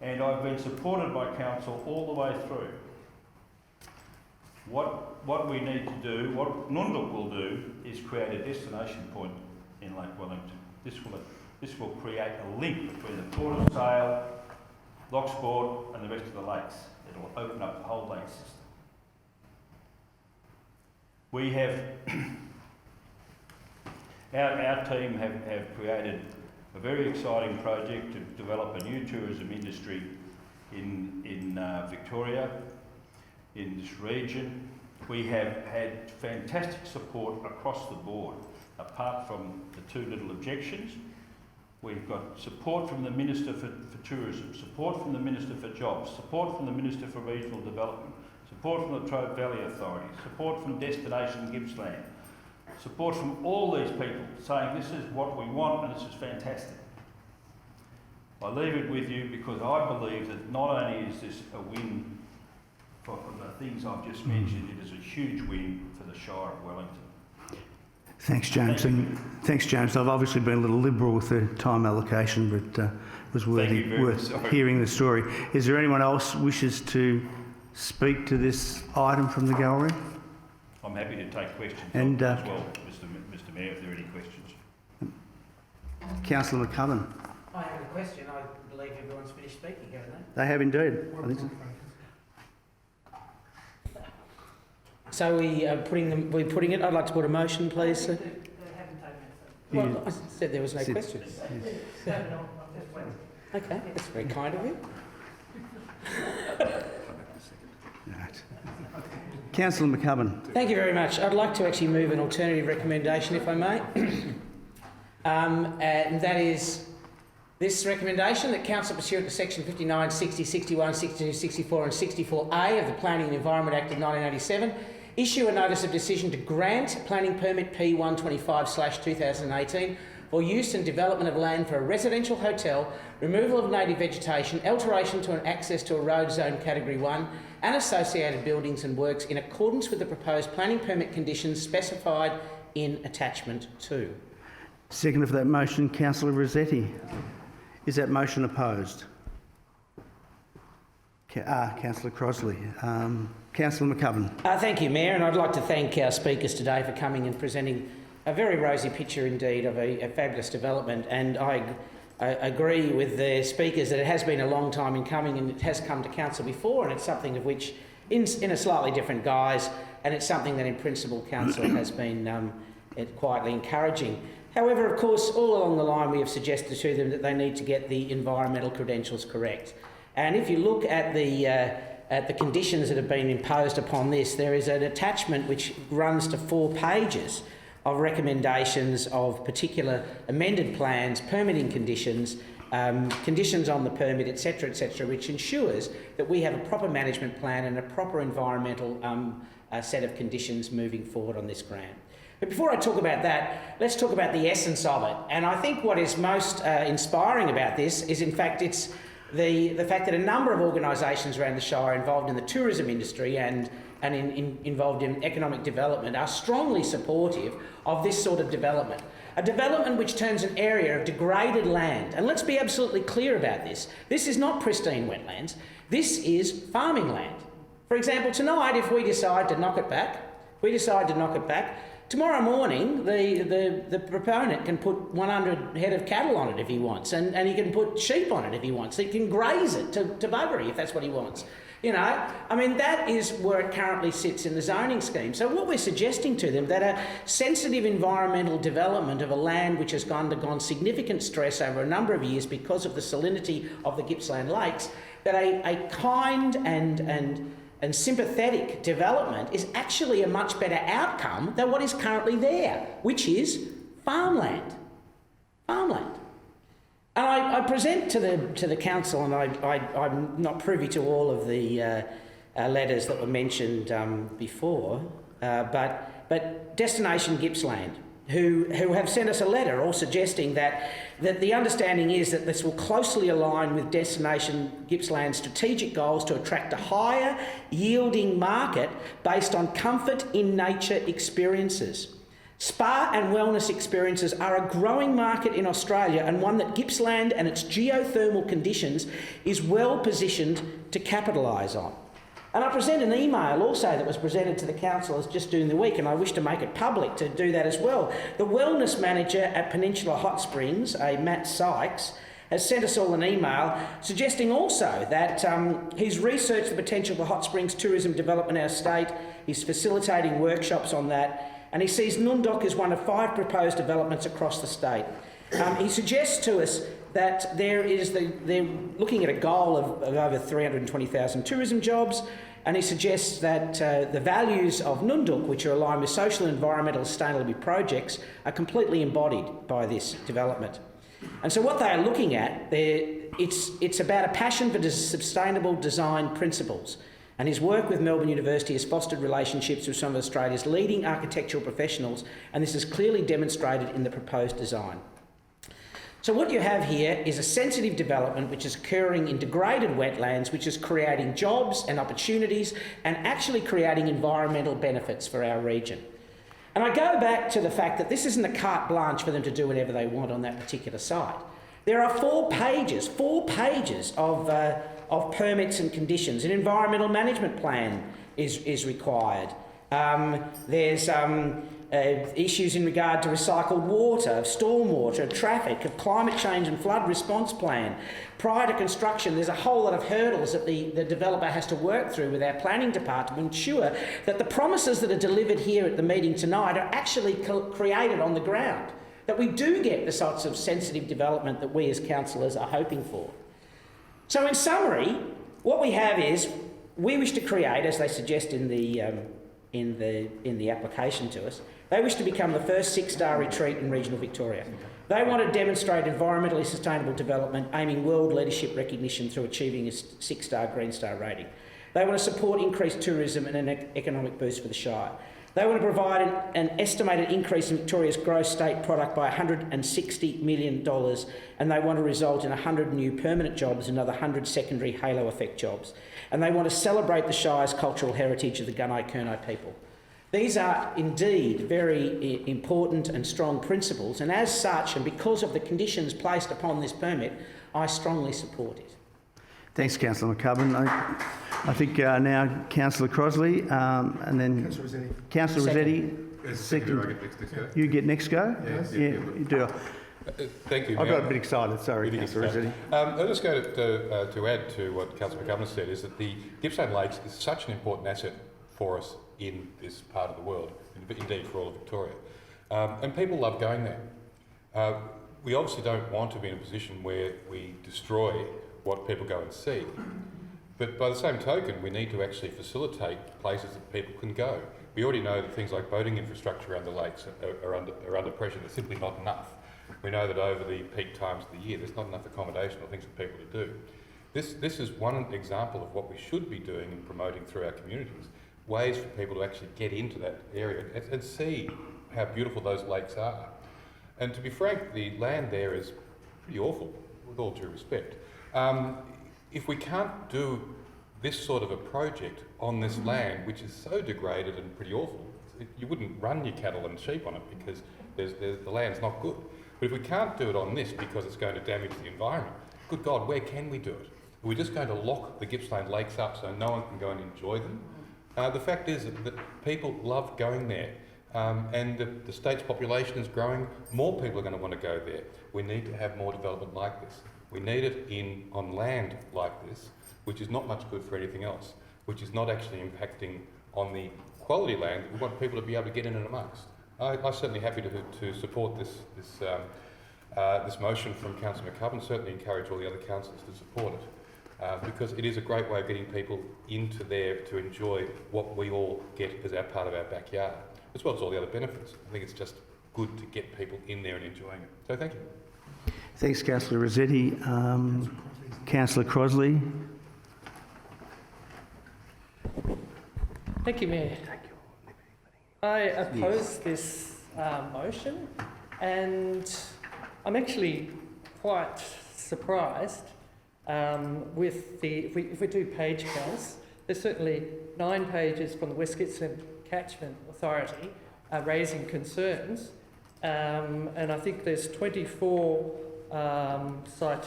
S8: and I've been supported by council all the way through. What we need to do, what Nunduk will do, is create a destination point in Lake Wellington. This will create a link between the Port of Sale, Locksport and the rest of the lakes. It'll open up the whole lake system. We have, our team have created a very exciting project to develop a new tourism industry in Victoria, in this region. We have had fantastic support across the board, apart from the two little objections. We've got support from the Minister for Tourism, support from the Minister for Jobs, support from the Minister for Regional Development, support from the Trobe Valley Authority, support from Destination Gippsland, support from all these people saying this is what we want and this is fantastic. I leave it with you because I believe that not only is this a win for the things I've just mentioned, it is a huge win for the Shire of Wellington.
S1: Thanks, James. And thanks, James. I've obviously been a little liberal with the time allocation, but it was worth hearing the story. Is there anyone else wishes to speak to this item from the gallery?
S8: I'm happy to take questions
S1: and,
S8: as well, Mr Mayor, if there are any questions.
S1: Councillor McCubbin.
S2: I have a question. I believe everyone's finished speaking, haven't they?
S1: They have indeed. I think so.
S2: So we're putting it. I'd like to put a motion, please, sir. Well, I said there was no questions. Okay, that's very kind of you.
S1: Right. Councillor McCubbin.
S2: Thank you very much. I'd like to actually move an alternative recommendation, if I may. And that is this recommendation that Council, pursuant to section 59, 60, 61, 62, 64 and 64A of the Planning and Environment Act of 1987, issue a notice of decision to grant planning permit P125/2018 for use and development of land for a residential hotel, removal of native vegetation, alteration to an access to a road zone category 1 and associated buildings and works in accordance with the proposed planning permit conditions specified in attachment 2.
S1: Second for that motion, Councillor Rossetti. Is that motion opposed? Councillor Crosley. Councillor McCubbin.
S2: Thank you, Mayor, and I'd like to thank our speakers today for coming and presenting a very rosy picture indeed of a fabulous development. And I agree with the speakers that it has been a long time in coming and it has come to council before, and it's something of which, in a slightly different guise, and it's something that in principle council has been quietly encouraging. However, of course, all along the line we have suggested to them that they need to get the environmental credentials correct. And if you look at the conditions that have been imposed upon this, there is an attachment which runs to 4 pages of recommendations of particular amended plans, permitting conditions, conditions on the permit, etc., which ensures that we have a proper management plan and a proper environmental set of conditions moving forward on this grant. But before I talk about that, let's talk about the essence of it. And I think what is most inspiring about this is, in fact, it's the fact that a number of organisations around the Shire involved in the tourism industry and involved in economic development are strongly supportive of this sort of development. A development which turns an area of degraded land, and let's be absolutely clear about this, this is not pristine wetlands, this is farming land. For example, tonight, if we decide to knock it back, tomorrow morning the proponent can put 100 head of cattle on it if he wants, and he can put sheep on it if he wants. He can graze it to buggery if that's what he wants. You know, I mean, that is where it currently sits in the zoning scheme. So what we're suggesting to them, that a sensitive environmental development of a land which has undergone significant stress over a number of years because of the salinity of the Gippsland lakes, that a kind and sympathetic development is actually a much better outcome than what is currently there, which is farmland. Farmland. And I present to the council, and I'm not privy to all of the letters that were mentioned before, but Destination Gippsland, who have sent us a letter all suggesting that the understanding is that this will closely align with Destination Gippsland's strategic goals to attract a higher yielding market based on comfort in nature experiences. Spa and wellness experiences are a growing market in Australia, and one that Gippsland and its geothermal conditions is well positioned to capitalise on. And I present an email also that was presented to the councillors just during the week, and I wish to make it public to do that as well. The wellness manager at Peninsula Hot Springs, Matt Sykes, has sent us all an email suggesting also that he's researched the potential for hot springs tourism development in our state. He's facilitating workshops on that, and he sees Nundock as one of 5 proposed developments across the state. He suggests to us that they're looking at a goal of over 320,000 tourism jobs, and he suggests that the values of Nundook, which are aligned with social and environmental sustainability projects, are completely embodied by this development. And so what they are looking at, it's about a passion for sustainable design principles. And his work with Melbourne University has fostered relationships with some of Australia's leading architectural professionals, and this is clearly demonstrated in the proposed design. So what you have here is a sensitive development which is occurring in degraded wetlands, which is creating jobs and opportunities and actually creating environmental benefits for our region. And I go back to the fact that this isn't a carte blanche for them to do whatever they want on that particular site. There are 4 pages of permits and conditions. An environmental management plan is required. There's issues in regard to recycled water, of stormwater, of traffic, of climate change and flood response plan. Prior to construction, there's a whole lot of hurdles that the developer has to work through with our planning department to ensure that the promises that are delivered here at the meeting tonight are actually created on the ground, that we do get the sorts of sensitive development that we as councillors are hoping for. So in summary, what we have is we wish to create, as they suggest in the application to us, they wish to become the first 6-star retreat in regional Victoria. They want to demonstrate environmentally sustainable development, aiming world leadership recognition through achieving a 6-star Green Star rating. They want to support increased tourism and an economic boost for the Shire. They want to provide an estimated increase in Victoria's gross state product by $160 million, and they want to result in 100 new permanent jobs and another 100 secondary halo effect jobs. And they want to celebrate the Shire's cultural heritage of the Gunai-Kurnai people. These are indeed very important and strong principles, and as such, and because of the conditions placed upon this permit, I strongly support it.
S1: Thanks, Councillor McCubbin. I think now Councillor Crosley, and then Councillor Rossetti. You get next go?
S4: Yes.
S1: Yeah, you do.
S4: Thank you.
S1: I got a bit excited. Sorry, Councillor Rossetti.
S4: I'll just go to add to what Councillor McCubbin said, is that the Gippsland Lakes is such an important asset for us in this part of the world, indeed for all of Victoria. And people love going there. We obviously don't want to be in a position where we destroy what people go and see. But by the same token, we need to actually facilitate places that people can go. We already know that things like boating infrastructure around the lakes are under pressure. There's simply not enough. We know that over the peak times of the year, there's not enough accommodation or things for people to do. This is one example of what we should be doing and promoting through our communities, ways for people to actually get into that area and see how beautiful those lakes are. And to be frank, the land there is pretty awful, with all due respect. If we can't do this sort of a project on this land, which is so degraded and pretty awful, you wouldn't run your cattle and sheep on it because the land's not good. But if we can't do it on this because it's going to damage the environment, good God, where can we do it? Are we just going to lock the Gippsland lakes up so no one can go and enjoy them? The fact is that people love going there, and the state's population is growing. More people are going to want to go there. We need to have more development like this. We need it on land like this, which is not much good for anything else, which is not actually impacting on the quality land that we want people to be able to get in and amongst. I'm certainly happy to support this motion from Councillor McCubbin, and certainly encourage all the other councillors to support it. Because it is a great way of getting people into there to enjoy what we all get as our part of our backyard, as well as all the other benefits. I think it's just good to get people in there and enjoying it. So thank you.
S1: Thanks, Councillor Rossetti. Councillor Crosley.
S9: Thank you, Mayor. I oppose this motion, and I'm actually quite surprised with if we do page counts. There's certainly 9 pages from the West Gippsland Catchment Authority raising concerns, and I think there's 24 site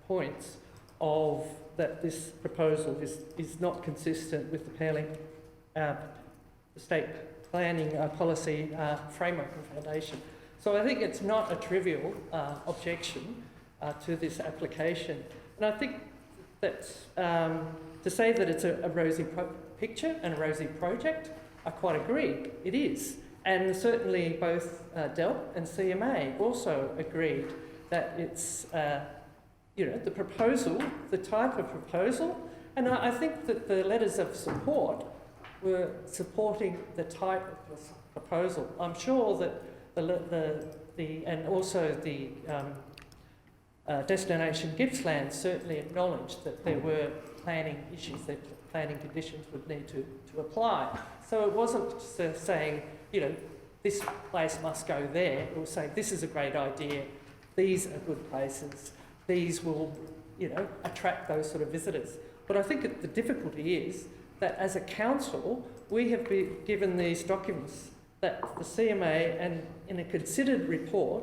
S9: points of that this proposal is not consistent with the state planning policy framework and foundation. So I think it's not a trivial objection to this application. And I think that to say that it's a rosy picture and a rosy project, I quite agree, it is. And certainly both DELP and CMA also agreed that it's, the proposal, the type of proposal, and I think that the letters of support were supporting the type of proposal. I'm sure that and also the Destination Gippsland certainly acknowledged that there were planning issues, that planning conditions would need to apply. So it wasn't saying, this place must go there. It was saying, this is a great idea, these are good places, these will, attract those sort of visitors. But I think that the difficulty is that as a council, we have been given these documents that the CMA, and in a considered report,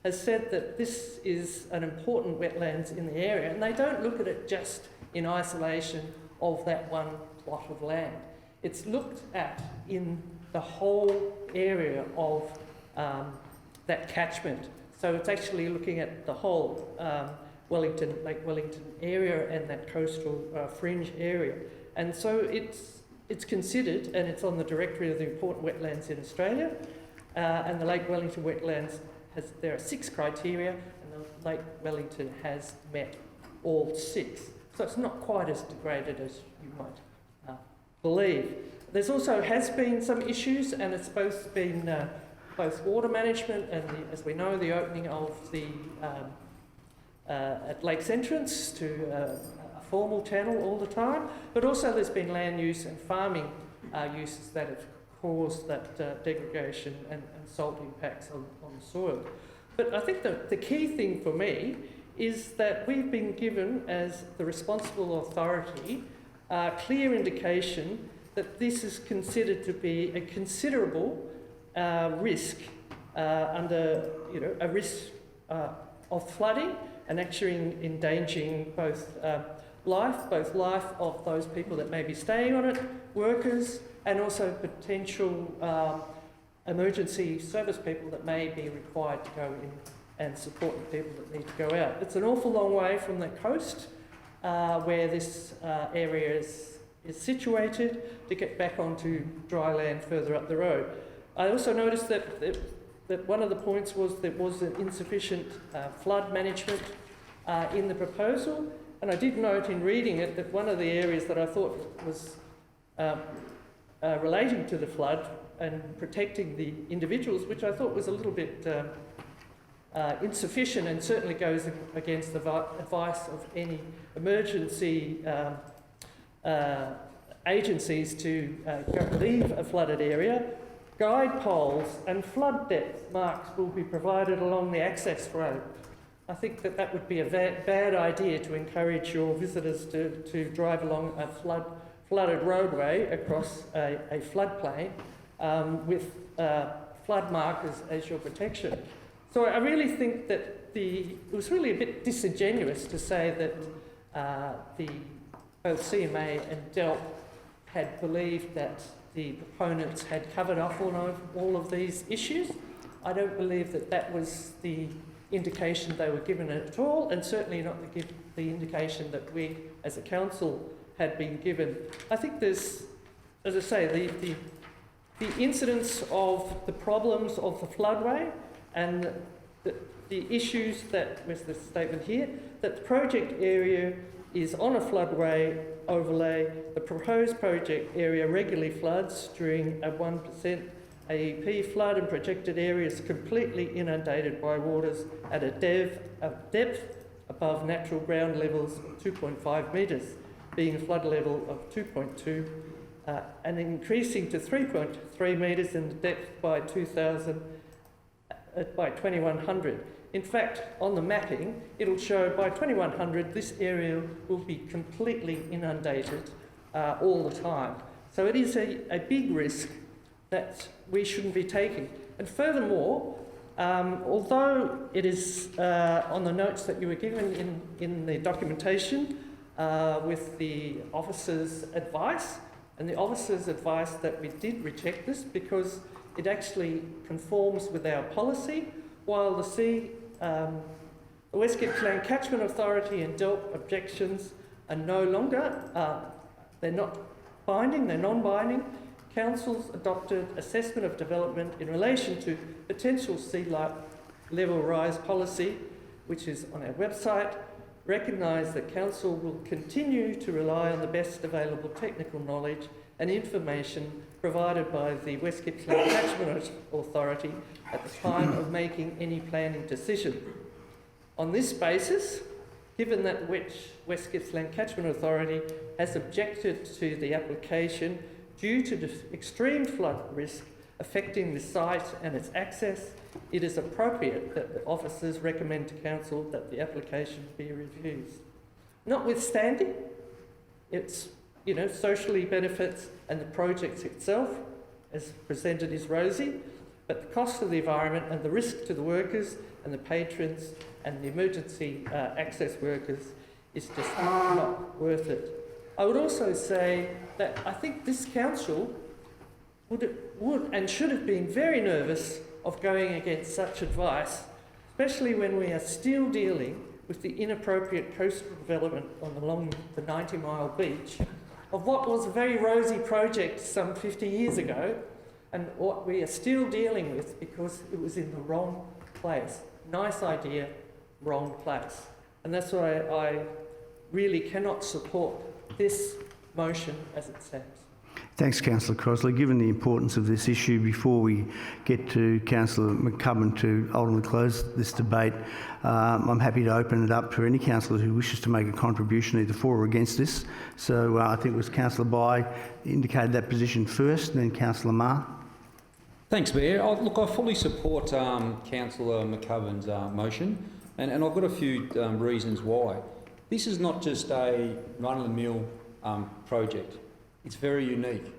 S9: has said that this is an important wetlands in the area, and they don't look at it just in isolation of that one plot of land. It's looked at in the whole area of that catchment. So it's actually looking at the whole Lake Wellington area and that coastal fringe area. And so it's considered, and it's on the directory of the important wetlands in Australia, and the Lake Wellington wetlands there are 6 criteria, and the Lake Wellington has met all 6. So it's not quite as degraded as you might believe. There's also has been some issues, and it's both been both water management and, as we know, the opening of the at Lake's entrance to a formal channel all the time, but also there's been land use and farming uses that have caused that degradation and salt impacts on the soil. But I think the key thing for me is that we've been given, as the responsible authority, clear indication that this is considered to be a considerable risk under, a risk of flooding and actually endangering both life of those people that may be staying on it, workers, and also potential emergency service people that may be required to go in and support the people that need to go out. It's an awful long way from the coast where this area is situated to get back onto dry land further up the road. I also noticed that one of the points was there was an insufficient flood management in the proposal, and I did note in reading it that one of the areas that I thought was relating to the flood and protecting the individuals, which I thought was a little bit insufficient and certainly goes against the advice of any emergency agencies to leave a flooded area. Guide poles and flood depth marks will be provided along the access road. I think that would be a bad idea to encourage your visitors to drive along a flooded roadway across a floodplain with flood markers as your protection. So I really think that it was really a bit disingenuous to say that both CMA and DELP had believed that the proponents had covered off all of these issues. I don't believe that was the indication they were given at all, and certainly not the indication that we as a council had been given. I think there's, as I say, the incidence of the problems of the floodway and the issues that was the statement here, that the project area is on a floodway overlay. The proposed project area regularly floods during a 1% AEP flood, and projected areas completely inundated by waters at a depth above natural ground levels of 2.5 metres, being a flood level of 2.2 and increasing to 3.3 metres in depth by 2100. In fact, on the mapping, it'll show by 2100 this area will be completely inundated all the time. So it is a big risk that we shouldn't be taking. And furthermore, although it is on the notes that you were given in the documentation with the officer's advice, and the officer's advice that we did reject this because it actually conforms with our policy, while the West Gippsland Catchment Authority and DELP objections are no longer, they're not binding, they're non-binding. Council's adopted assessment of development in relation to potential sea level rise policy, which is on our website, recognise that Council will continue to rely on the best available technical knowledge and information provided by the West Gippsland Catchment Authority at the time of making any planning decision. On this basis, given that West Gippsland Catchment Authority has objected to the application due to the extreme flood risk affecting the site and its access, it is appropriate that the officers recommend to Council that the application be reviewed. Notwithstanding its socially benefits and the project itself, as presented, is rosy, but the cost of the environment and the risk to the workers and the patrons and the emergency access workers is just not worth it. I would also say that I think this council would and should have been very nervous of going against such advice, especially when we are still dealing with the inappropriate coastal development along the 90-mile beach of what was a very rosy project some 50 years ago, and what we are still dealing with because it was in the wrong place. Nice idea, wrong place. And that's why I really cannot support this motion as it stands.
S1: Thanks, Councillor Crossley. Given the importance of this issue, before we get to Councillor McCubbin to ultimately close this debate, I'm happy to open it up for any councillor who wishes to make a contribution either for or against this. So I think it was Councillor Bai indicated that position first, and then Councillor Marr.
S7: Thanks, Mayor. Look, I fully support Councillor McCubbin's motion, and I've got a few reasons why. This is not just a run-of-the-mill project. It's very unique.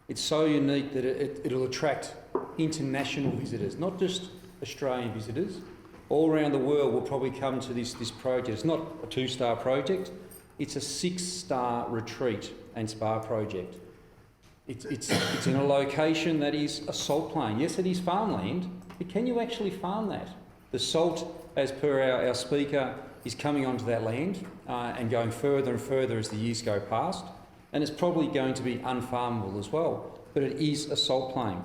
S7: It's so unique that it'll attract international visitors, not just Australian visitors. All around the world will probably come to this project. It's not a 2-star project. It's a 6-star retreat and spa project. It's in a location that is a salt plain. Yes, it is farmland, but can you actually farm that? The salt, as per our speaker, is coming onto that land and going further and further as the years go past. And it's probably going to be unfarmable as well, but it is a salt plain.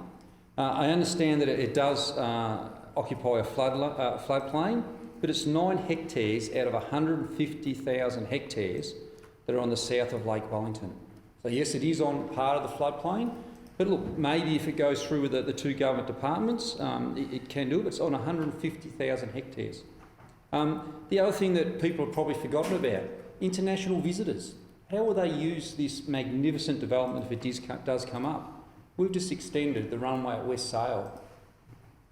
S7: I understand that it does occupy a floodplain, but it's 9 hectares out of 150,000 hectares that are on the south of Lake Wellington. So yes, it is on part of the floodplain, But look, maybe if it goes through with the two government departments, it can do it. It's on 150,000 hectares. The other thing that people have probably forgotten about, international visitors. How will they use this magnificent development if it does come up? We've just extended the runway at West Sale.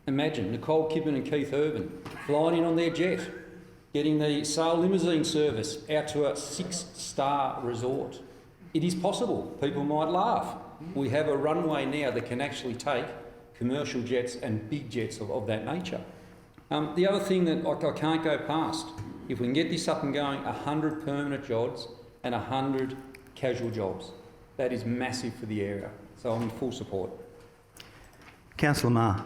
S7: Imagine Nicole Kidman and Keith Urban flying in on their jet, getting the Sale limousine service out to a 6-star resort. It is possible. People might laugh. We have a runway now that can actually take commercial jets and big jets of that nature. The other thing that I can't go past, if we can get this up and going, 100 permanent jobs and 100 casual jobs. That is massive for the area. So I'm in full support.
S1: Councillor Marr.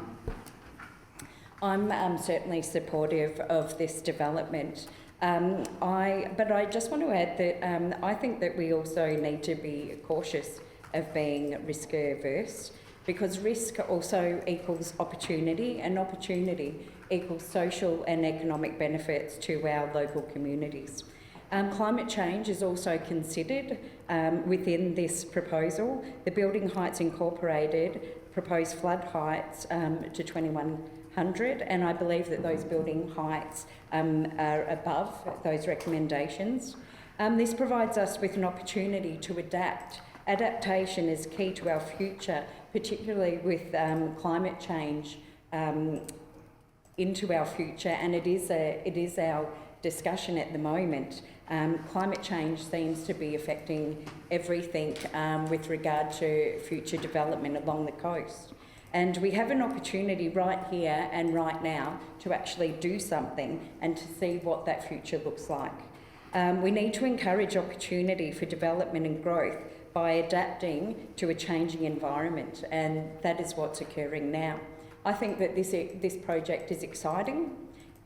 S6: I'm certainly supportive of this development. But I just want to add that I think that we also need to be cautious of being risk averse, because risk also equals opportunity, and opportunity equals social and economic benefits to our local communities. Climate change is also considered within this proposal. The Building Heights Incorporated proposed flood heights to 2100, and I believe that those building heights are above those recommendations. This provides us with an opportunity to adapt. Adaptation is key to our future, particularly with climate change into our future, and it is our discussion at the moment. Climate change seems to be affecting everything with regard to future development along the coast. And we have an opportunity right here and right now to actually do something and to see what that future looks like. We need to encourage opportunity for development and growth by adapting to a changing environment, and that is what's occurring now. I think that this project is exciting.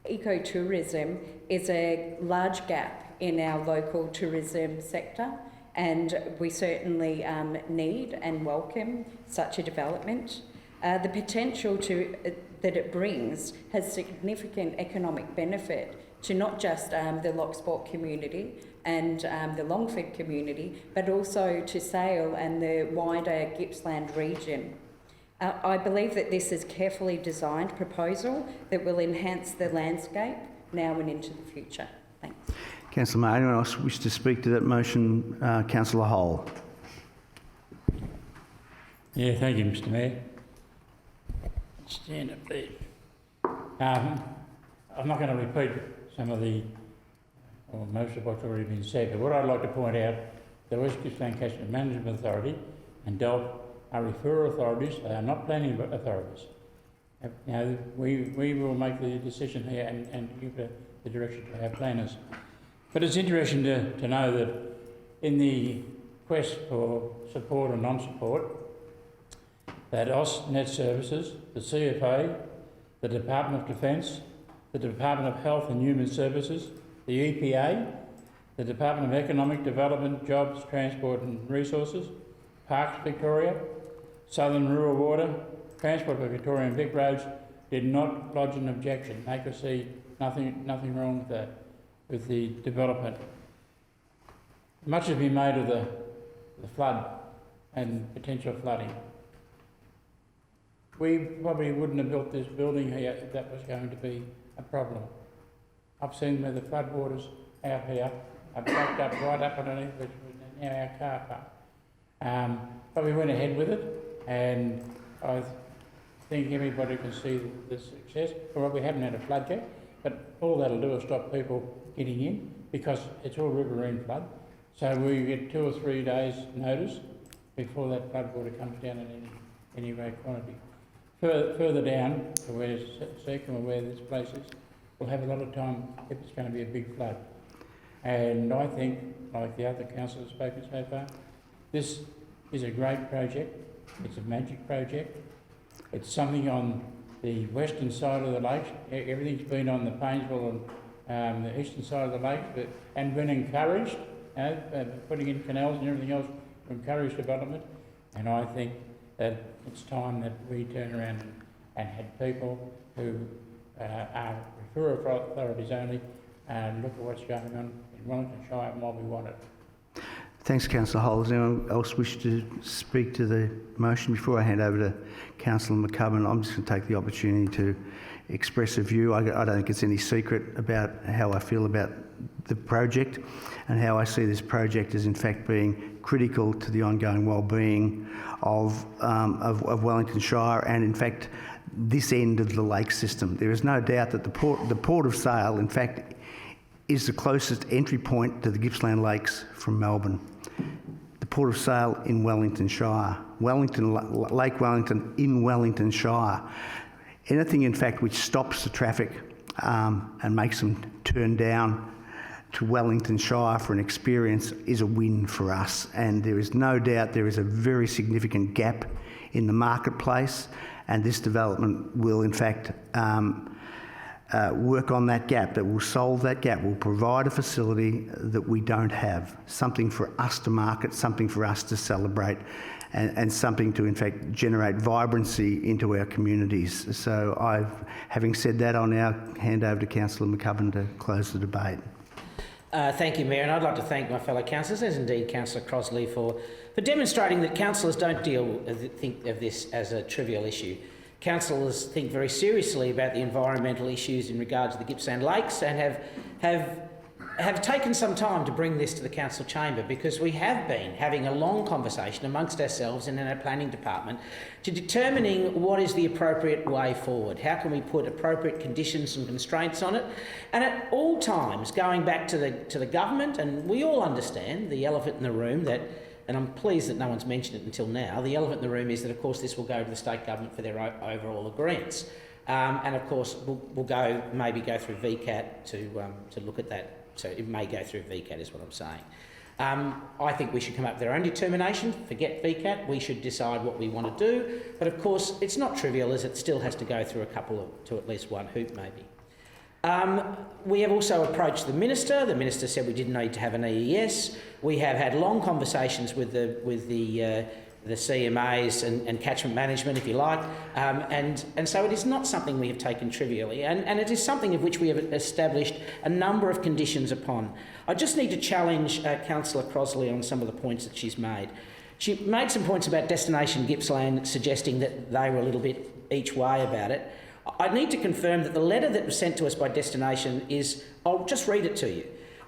S6: Ecotourism is a large gap in our local tourism sector, and we certainly need and welcome such a development. The potential that it brings has significant economic benefit to not just the Locksport community and the Longford community, but also to Sale and the wider Gippsland region. I believe that this is a carefully designed proposal that will enhance the landscape now and into the future. Thanks.
S1: Councillor Marr, anyone else wish to speak to that motion? Councillor Hole.
S3: Yeah, thank you, Mr. Mayor. Stand up there. I'm not going to repeat some of or most of what's already been said, but what I'd like to point out, the West Gippsland Catchment Management Authority and DELP are referral authorities, they are not planning authorities. We will make the decision here and give the direction to our planners. But it's interesting to know that in the quest for support and non-support, that AusNet Services, the CFA, the Department of Defence, the Department of Health and Human Services, the EPA, the Department of Economic Development, Jobs, Transport and Resources, Parks Victoria, Southern Rural Water, Transport for Victoria and Vic Roads did not lodge an objection. They could see nothing wrong with that, with the development. Much has been made of the flood and potential flooding. We probably wouldn't have built this building here if that was going to be a problem. I've seen where the floodwaters out here are backed up right up underneath which was now our car park. But we went ahead with it, and I think everybody can see the success. Well, we haven't had a flood yet, but all that'll do is stop people getting in because it's all riverine flood. So we get 2 or 3 days notice before that floodwater comes down in any great quantity. Further down to where Seacombe or where this place is, we'll have a lot of time if it's going to be a big flood. And I think, like the other councillors spoken so far, this is a great project. It's a magic project. It's something on the western side of the lake. Everything's been on the Painesville and the eastern side of the lake, and been encouraged. Putting in canals and everything else to encourage development. And I think that it's time that we turn around and had people who are referral authorities only and look at what's going on in Wellington Shire and what we want it.
S1: Thanks, Councillor Hall. Does anyone else wish to speak to the motion? Before I hand over to Councillor McCubbin, I'm just going to take the opportunity to express a view. I don't think it's any secret about how I feel about the project and how I see this project as in fact being critical to the ongoing well-being of Wellington Shire and in fact this end of the lake system. There is no doubt that the Port of Sale in fact is the closest entry point to the Gippsland Lakes from Melbourne. The Port of Sale in Wellington Shire, Lake Wellington in Wellington Shire. Anything in fact which stops the traffic and makes them turn down to Wellington Shire for an experience is a win for us, and there is no doubt there is a very significant gap in the marketplace, and this development will in fact work on that gap, that will solve that gap, will provide a facility that we don't have, something for us to market, something for us to celebrate, and something to in fact generate vibrancy into our communities. So having said that, I'll now hand over to Councillor McCubbin to close the debate.
S2: Thank you, Mayor, and I'd like to thank my fellow councillors, as indeed Councillor Crossley, for demonstrating that councillors don't think of this as a trivial issue. Councillors think very seriously about the environmental issues in regard to the Gippsland Lakes and have taken some time to bring this to the council chamber, because we have been having a long conversation amongst ourselves and in our planning department to determining what is the appropriate way forward. How can we put appropriate conditions and constraints on it? And at all times, going back to the government, and we all understand the elephant in the room that, and I'm pleased that no one's mentioned it until now, the elephant in the room is that of course this will go to the state government for their overall agreements. And of course we'll maybe go through VCAT to look at that. So it may go through VCAT is what I'm saying. I think we should come up with our own determination, forget VCAT, we should decide what we want to do. But of course it's not trivial, as it still has to go through to at least one hoop maybe. We have also approached the Minister. The Minister said we didn't need to have an EES. We have had long conversations with the CMAs and catchment management, if you like, and so it is not something we have taken trivially, and it is something of which we have established a number of conditions upon. I just need to challenge Councillor Crossley on some of the points that she's made. She made some points about Destination Gippsland, suggesting that they were a little bit each way about it. I need to confirm that the letter that was sent to us by Destination is, I'll just read it to you.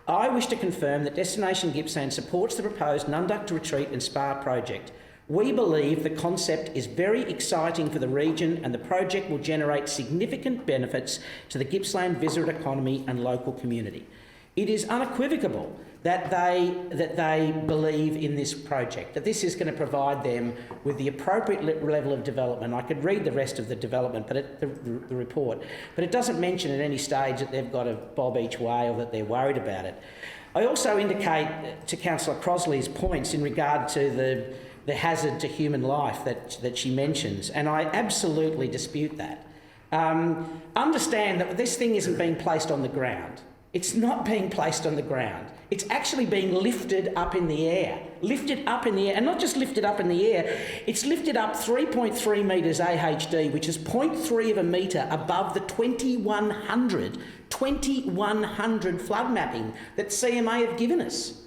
S2: I wish to confirm that Destination Gippsland supports the proposed Nunduck Retreat and Spa project. We believe the concept is very exciting for the region and the project will generate significant benefits to the Gippsland visitor economy and local community. It is unequivocal that they believe in this project, that this is going to provide them with the appropriate level of development. I could read the rest of the development, but the report, but it doesn't mention at any stage that they've got a bob each way or that they're worried about it. I also indicate to Councillor Crossley's points in regard to the hazard to human life that she mentions, and I absolutely dispute that. Understand that this thing isn't being placed on the ground. It's not being placed on the ground. It's actually being lifted up in the air. Lifted up in the air, and not just lifted up in the air, it's lifted up 3.3 metres AHD, which is 0.3 of a metre above the 2100 flood mapping that CMA have given us.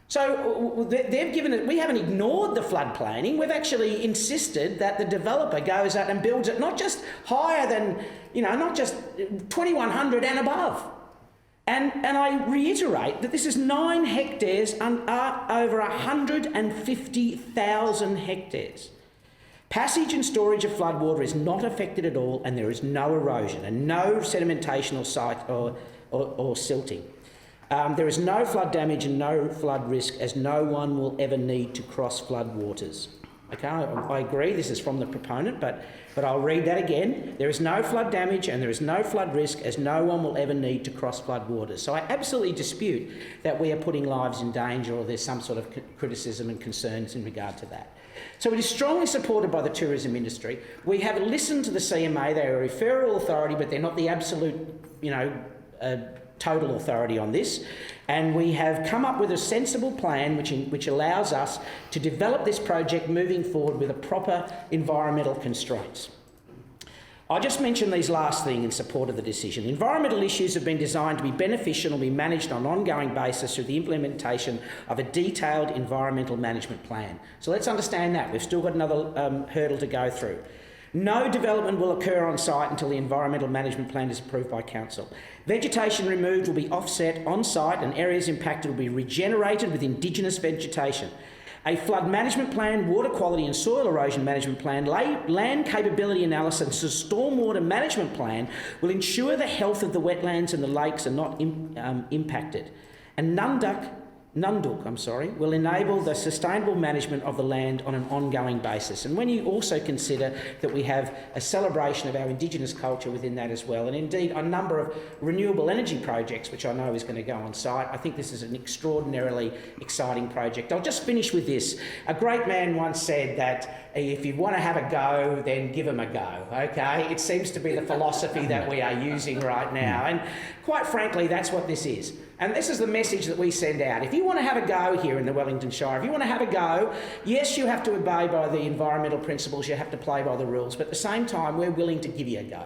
S2: So they've given it, we haven't ignored the flood planning, we've actually insisted that the developer goes out and builds it not just higher than, not just 2100 and above. And I reiterate that this is 9 hectares over 150,000 hectares. Passage and storage of floodwater is not affected at all, and there is no erosion and no sedimentation or silting. There is no flood damage and no flood risk, as no one will ever need to cross flood waters. Okay, I agree, this is from the proponent, but I'll read that again. There is no flood damage and there is no flood risk, as no one will ever need to cross flood waters. So I absolutely dispute that we are putting lives in danger or there's some sort of criticism and concerns in regard to that. So it is strongly supported by the tourism industry. We have listened to the CMA. They are a referral authority, but they're not the absolute, total authority on this, and we have come up with a sensible plan which allows us to develop this project moving forward with a proper environmental constraints. I'll just mention these last thing in support of the decision. Environmental issues have been designed to be beneficial and be managed on an ongoing basis through the implementation of a detailed environmental management plan. So let's understand that. We've still got another hurdle to go through. No development will occur on site until the environmental management plan is approved by council. Vegetation removed will be offset on site and areas impacted will be regenerated with indigenous vegetation. A flood management plan, water quality and soil erosion management plan, land capability analysis and stormwater management plan will ensure the health of the wetlands and the lakes are not impacted. And Nunduk will enable the sustainable management of the land on an ongoing basis. And when you also consider that we have a celebration of our Indigenous culture within that as well, and indeed a number of renewable energy projects, which I know is going to go on site, I think this is an extraordinarily exciting project. I'll just finish with this. A great man once said that if you want to have a go, then give them a go, okay? It seems to be the philosophy that we are using right now. And quite frankly, that's what this is. And this is the message that we send out. If you want to have a go here in the Wellington Shire, if you want to have a go, yes, you have to obey by the environmental principles, you have to play by the rules, but at the same time, we're willing to give you a go.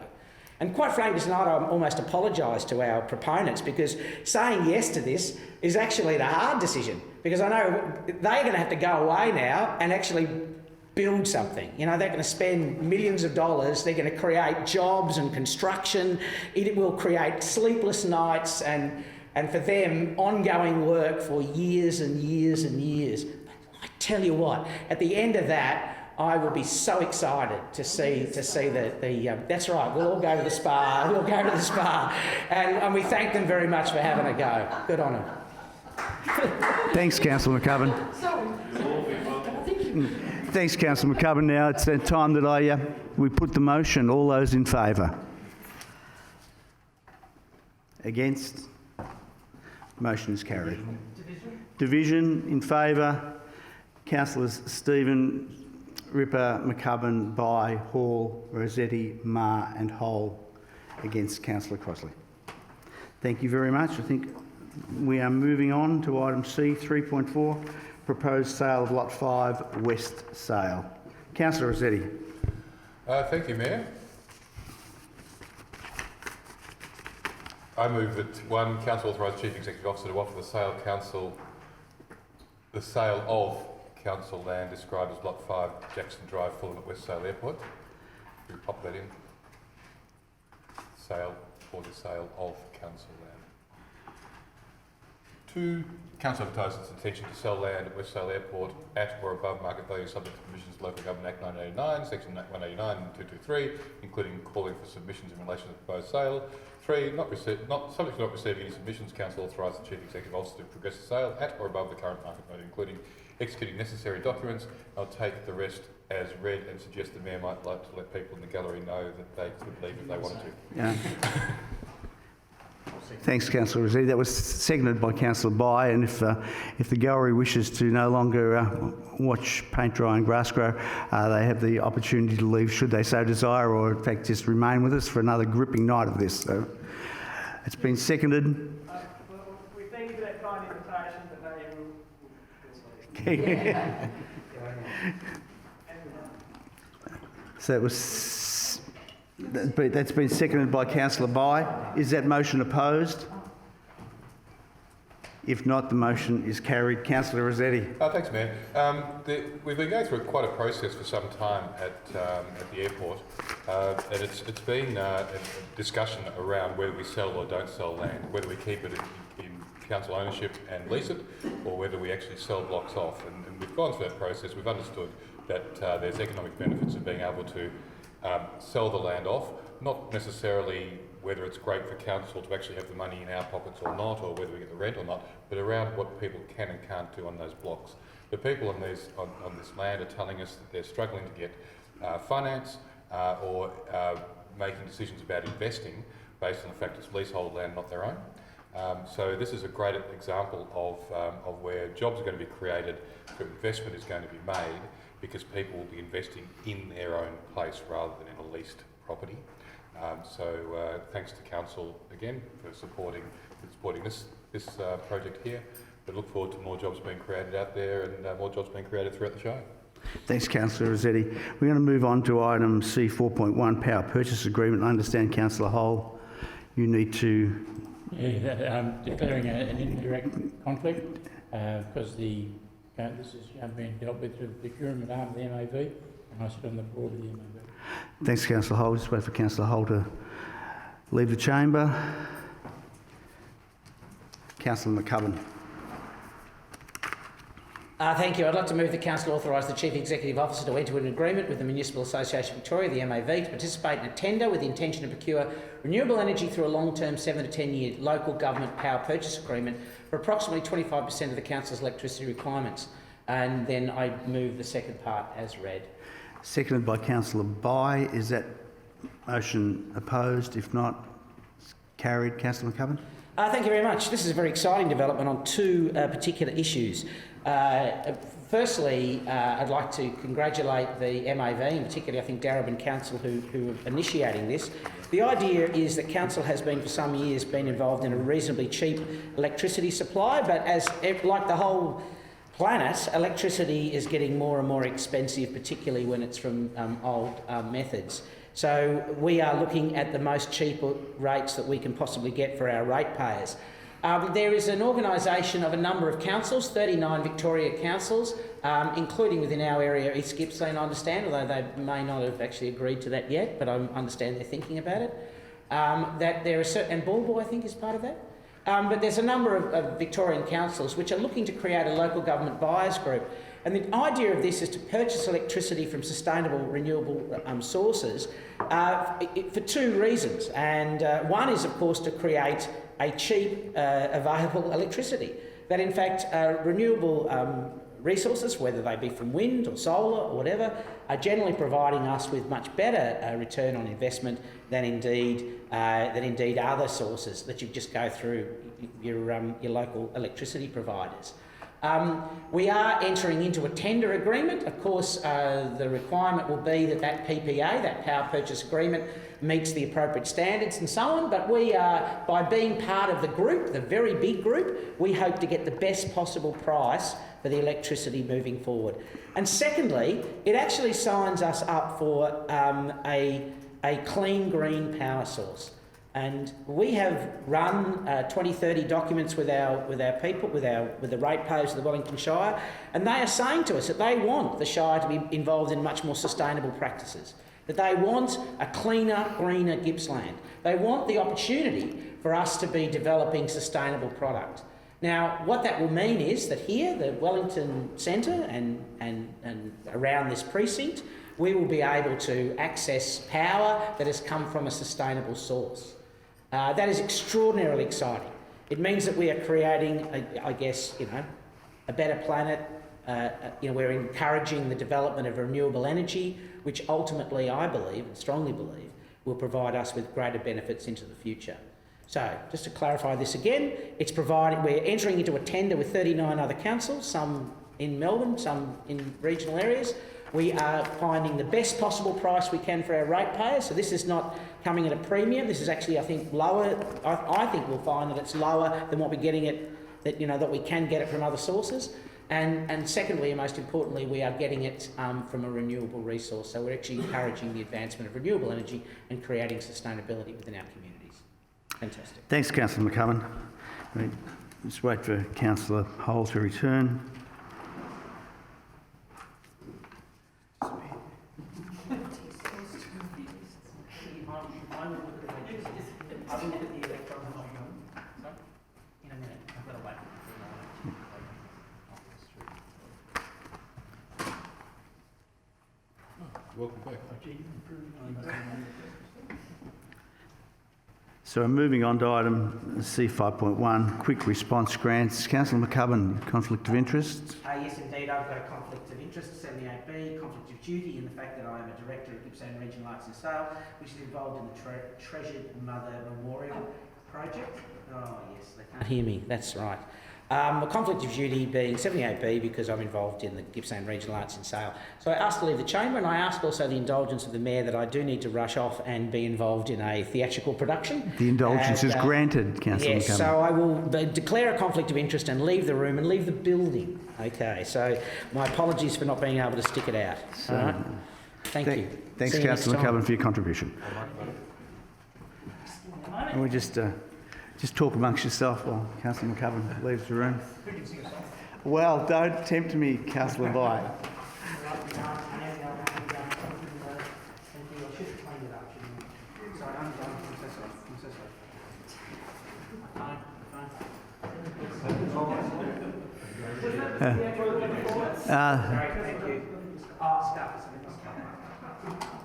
S2: And quite frankly, tonight I almost apologise to our proponents because saying yes to this is actually the hard decision, because I know they're going to have to go away now and actually build something. You know, they're going to spend millions of dollars, they're going to create jobs and construction, it will create sleepless nights and for them, ongoing work for years and years and years. But I tell you what, at the end of that, I will be so excited to see the that's right, we'll all go to the spa, and we thank them very much for having a go. Good on them.
S1: Thanks, Councillor McCubbin. Thanks, Councillor McCubbin. Now it's that time that we put the motion. All those in favour? Against? Motion is carried. Division in favour. Councillors Stephen, Ripper, McCubbin, By, Hall, Rossetti, Marr and Hole. Against Councillor Crossley. Thank you very much. I think we are moving on to item C, 3.4, proposed sale of Lot 5, West Sale. Councillor Rossetti.
S4: Thank you, Mayor. I move that one, Council authorise Chief Executive Officer to offer the sale of council land described as Lot 5, Jackson Drive, Fulham at West Sale Airport. We pop that in. Sale of council land. 2, Council advertises its intention to sell land at West Sale Airport at or above market value subject to provisions of Local Government Act 1989, Section 189 and 223, including calling for submissions in relation to the proposed sale. 3, subject to not receiving any submissions, Council authorises the Chief Executive Officer to progress the sale at or above the current market value, including executing necessary documents. I'll take the rest as read and suggest the Mayor might like to let people in the gallery know that they could leave if they wanted to.
S1: Yeah. Thanks, Councillor Rossetti. That was seconded by Councillor By, and if the gallery wishes to no longer watch paint dry and grass grow, they have the opportunity to leave should they so desire, or in fact just remain with us for another gripping night of this. So it's been seconded.
S10: Well, we thank you for that kind invitation, but no, you
S1: So it was. That's been seconded by Councillor By. Is that motion opposed? If not, the motion is carried. Councillor Rossetti.
S4: Thanks, Mayor. We've been going through quite a process for some time at the airport, and it's been a discussion around whether we sell or don't sell land, whether we keep it in council ownership and lease it, or whether we actually sell blocks off. And we've gone through that process. We've understood that there's economic benefits of being able to sell the land off, not necessarily whether it's great for council to actually have the money in our pockets or not, or whether we get the rent or not, but around what people can and can't do on those blocks. The people on this land are telling us that they're struggling to get finance or making decisions about investing based on the fact it's leasehold land, not their own. So this is a great example of where jobs are going to be created, where investment is going to be made, because people will be investing in their own place rather than in a leased property. So thanks to council again for supporting this project here. But look forward to more jobs being created out there and more jobs being created throughout the show.
S1: Thanks, Councillor Rossetti. We're going to move on to item C4.1, Power Purchase Agreement. I understand, Councillor Hull, you need to...
S3: I'm declaring an indirect conflict because this is being dealt with through the procurement arm of the MAV, and I sit on the board of the MAV.
S1: Thanks, Councillor Hull. Just wait for Councillor Hull to leave the chamber. Councillor McCubbin.
S2: Thank you. I'd like to move the Council authorise the Chief Executive Officer to enter an agreement with the Municipal Association of Victoria, the MAV, to participate in a tender with the intention to procure renewable energy through a long-term 7 to 10 year local government power purchase agreement for approximately 25% of the Council's electricity requirements. And then I move the second part as read.
S1: Seconded by Councillor Bai. Is that motion opposed? If not, it's carried. Councillor McCubbin.
S2: Thank you very much. This is a very exciting development on two particular issues. Firstly, I'd like to congratulate the MAV, and particularly I think Darebin Council who are initiating this. The idea is that Council has been for some years been involved in a reasonably cheap electricity supply, but like the whole planet, electricity is getting more and more expensive, particularly when it's from old methods. So we are looking at the most cheap rates that we can possibly get for our ratepayers. There is an organisation of a number of councils, 39 Victoria councils, including within our area, East Gippsland, I understand, although they may not have actually agreed to that yet, but I understand they're thinking about it. That there are and Bulbo, I think, is part of that. But there's a number of Victorian councils which are looking to create a local government buyers group. And the idea of this is to purchase electricity from sustainable, renewable sources for two reasons. And one is, of course, to create a cheap, available electricity. That, in fact, renewable resources, whether they be from wind or solar or whatever, are generally providing us with much better return on investment than indeed other sources that you just go through your local electricity providers. We are entering into a tender agreement. Of course, the requirement will be that PPA, that power purchase agreement, meets the appropriate standards and so on, but we are, by being part of the group, the very big group, we hope to get the best possible price for the electricity moving forward. And secondly, it actually signs us up for a clean green power source. And we have run 2030 documents with our people, with the ratepayers of the Wellington Shire, and they are saying to us that they want the Shire to be involved in much more sustainable practices, that they want a cleaner, greener Gippsland. They want the opportunity for us to be developing sustainable product. Now, what that will mean is that here, the Wellington Centre and around this precinct, we will be able to access power that has come from a sustainable source. That is extraordinarily exciting. It means that we are creating, a better planet. We're encouraging the development of renewable energy, which ultimately, I believe, and strongly believe, will provide us with greater benefits into the future. So, just to clarify this again, we're entering into a tender with 39 other councils, some in Melbourne, some in regional areas. We are finding the best possible price we can for our ratepayers. So this is not coming at a premium. This is actually, I think, lower. I think we'll find that it's lower than what we're getting that we can get it from other sources. And secondly, and most importantly, we are getting it from a renewable resource. So we're actually encouraging the advancement of renewable energy and creating sustainability within our communities. Fantastic.
S1: Thanks, Councillor McCubbin. Just wait for Councillor Hull to return.
S4: Welcome back.
S1: So we're moving on to item C5.1, quick response grants. Councillor McCubbin, conflict of interest?
S2: Yes, indeed. I've got a conflict of interest, 78B, conflict of duty in the fact that I am a director of Gippsland Regional Arts and Sale, which is involved in the Treasured Mother Memorial Project. Oh, yes, they can't hear me. That's right. A conflict of duty being 78B because I'm involved in the Gippsland Regional Arts in Sale. So I asked to leave the chamber, and I asked also the indulgence of the Mayor that I do need to rush off and be involved in a theatrical production.
S1: The indulgence is granted, Councillor
S2: Yes,
S1: McCubbin.
S2: so I will declare a conflict of interest and leave the room and leave the building. Okay, so my apologies for not being able to stick it out. All right? Thank you.
S1: Thanks,
S2: See you next
S1: Councillor
S2: time.
S1: McCubbin, for your contribution. And we just talk amongst yourself while Councillor McCubbin leaves the room. Well, don't tempt me, Councillor By.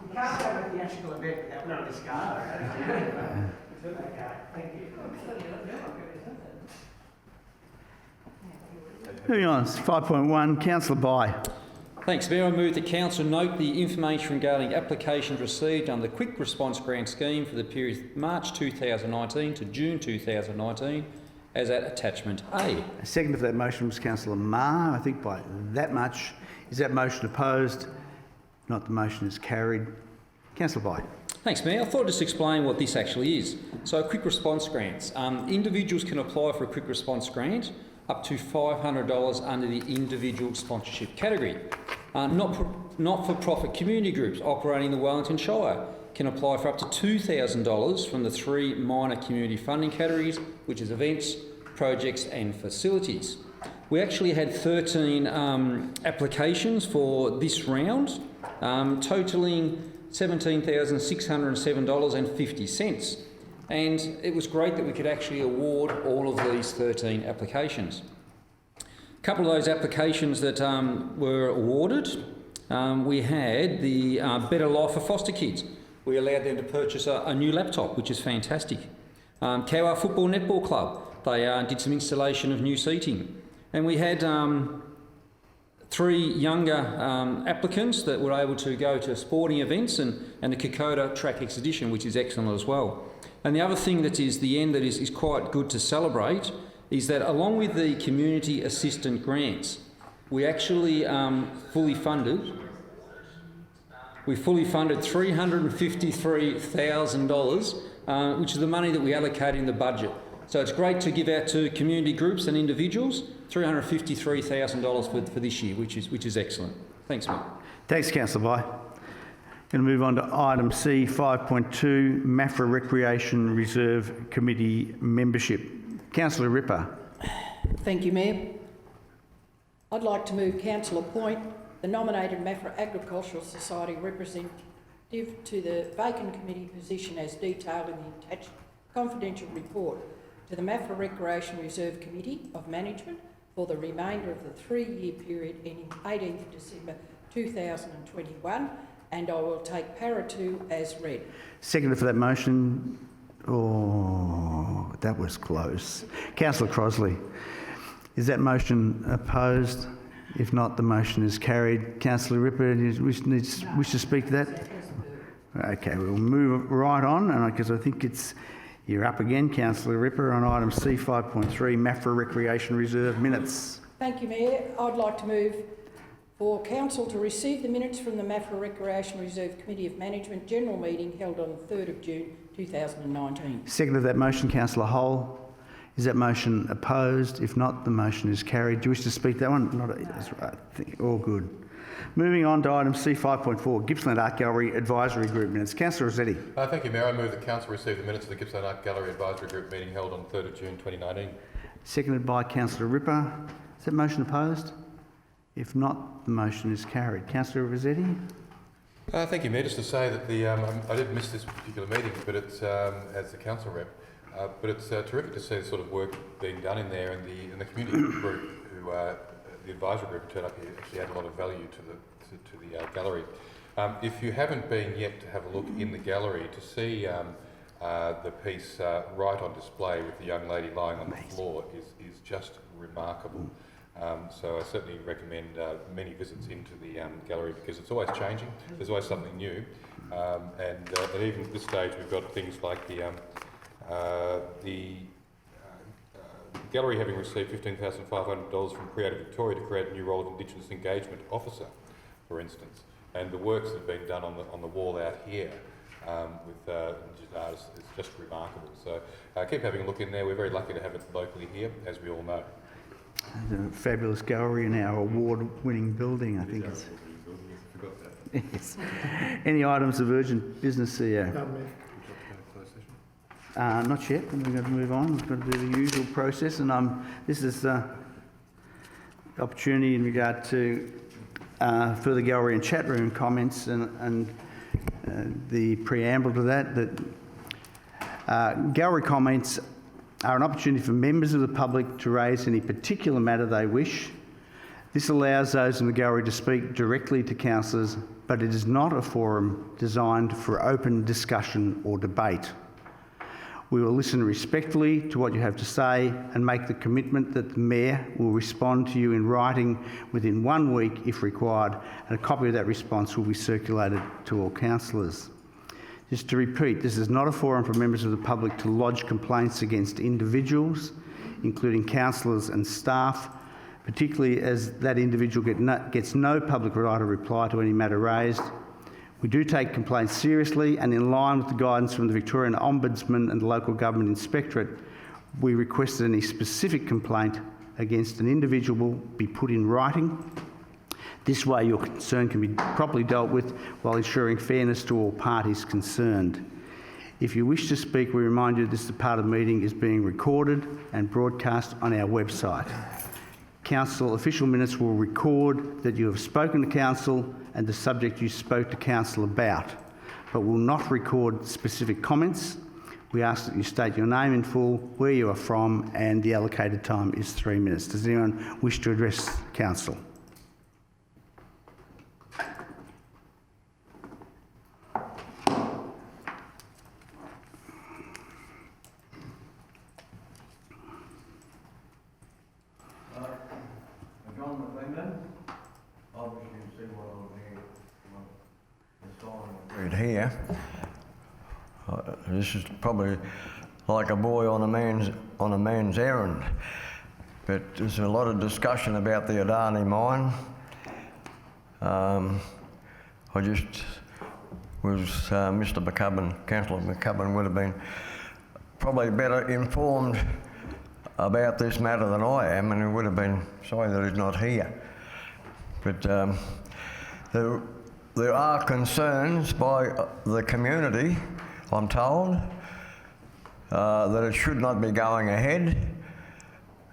S2: You can't have a theatrical event without one of this guy.
S1: Moving on, 5.1, Councillor By.
S7: Thanks, Mayor. I move the Council note the information regarding applications received under the Quick Response Grant Scheme for the period March 2019 to June 2019 as at Attachment A.
S1: A second for that motion was Councillor Marr. I think by that much. Is that motion opposed? Not, the motion is carried. Councillor By.
S7: Thanks, Mayor. I thought I'd just explain what this actually is. So, quick response grants. Individuals can apply for a quick response grant up to $500 under the individual sponsorship category. Not-for-profit community groups operating in the Wellington Shire can apply for up to $2,000 from the three minor community funding categories, which is events, projects and facilities. We actually had 13 applications for this round, totalling $17,607.50. And it was great that we could actually award all of these 13 applications. A couple of those applications that were awarded, we had the Better Life for Foster Kids. We allowed them to purchase a new laptop, which is fantastic. Cowa Football Netball Club, they did some installation of new seating. And we had 3 younger applicants that were able to go to sporting events and the Kokoda Track Expedition, which is excellent as well. And the other thing that is the end that is quite good to celebrate is that along with the community assistant grants, we actually fully funded $353,000, which is the money that we allocate in the budget. So it's great to give out to community groups and individuals, $353,000 for this year, which is excellent. Thanks, Matt.
S1: Thanks, Councillor By. Going to move on to item C, 5.2, Maffra Recreation Reserve Committee membership. Councillor Ripper.
S11: Thank you, Mayor. I'd like to move Council appoint the nominated Maffra Agricultural Society representative to the vacant committee position as detailed in the attached confidential report to the Maffra Recreation Reserve Committee of Management for the remainder of the 3-year period ending 18th December 2021, and I will take para 2 as read.
S1: Seconder for that motion. Oh, that was close. Councillor Crosley. Is that motion opposed? If not, the motion is carried. Councillor Ripper, do you wish to speak to that? Okay, we'll move right on, because I think you're up again, Councillor Ripper, on item C 5.3, Maffra Recreation Reserve minutes.
S11: Thank you, Mayor. I'd like to move for Council to receive the minutes from the Maffra Recreation Reserve Committee of Management General Meeting held on the 3rd of June 2019.
S1: Second of that motion, Councillor Hull. Is that motion opposed? If not, the motion is carried. Do you wish to speak to that one? Not. That's right. All good. Moving on to item C 5.4, Gippsland Art Gallery Advisory Group minutes. Councillor Rossetti.
S4: Thank you, Mayor. I move that Council receive the minutes of the Gippsland Art Gallery Advisory Group meeting held on 3rd of June 2019.
S1: Seconded by Councillor Ripper. Is that motion opposed? If not, the motion is carried. Councillor Rossetti.
S4: Thank you, Mayor. Just to say that I did miss this particular meeting, but it's as the council rep. But it's terrific to see the sort of work being done in there, and the community group who the advisory group turned up here actually add a lot of value to the gallery. If you haven't been yet to have a look in the gallery to see the piece right on display with the young lady lying on the floor is just remarkable. So I certainly recommend many visits into the gallery because it's always changing. There's always something new, and even at this stage we've got things like the gallery having received $15,500 from Creative Victoria to create a new role of Indigenous Engagement Officer, for instance, and the works that have been done on the wall out here with Indigenous artists is just remarkable. So keep having a look in there. We're very lucky to have it locally here, as we all know.
S1: The fabulous gallery in our award-winning building, I think it's. Yes. Any items of urgent business, CEO? Not yet. We're going to move on. We've got to do the usual process, and this is the opportunity in regard to further gallery and chat room comments and the preamble to that. Gallery comments are an opportunity for members of the public to raise any particular matter they wish. This allows those in the gallery to speak directly to councillors, but it is not a forum designed for open discussion or debate. We will listen respectfully to what you have to say and make the commitment that the Mayor will respond to you in writing within 1 week if required, and a copy of that response will be circulated to all councillors. Just to repeat, this is not a forum for members of the public to lodge complaints against individuals, including councillors and staff, particularly as that individual gets no public right of reply to any matter raised. We do take complaints seriously, and in line with the guidance from the Victorian Ombudsman and the Local Government Inspectorate, we request that any specific complaint against an individual be put in writing. This way your concern can be properly dealt with while ensuring fairness to all parties concerned. If you wish to speak, we remind you this part of the meeting is being recorded and broadcast on our website. Council official minutes will record that you have spoken to Council and the subject you spoke to Council about, but will not record specific comments. We ask that you state your name in full, where you are from, and the allocated time is 3 minutes. Does anyone wish to address Council?
S12: Here, this is probably like a boy on a man's errand, but there's a lot of discussion about the Adani mine. I just was Mr. McCubbin, Councillor McCubbin would have been probably better informed about this matter than I am, and he would have been sorry that he's not here. But there are concerns by the community, I'm told, that it should not be going ahead.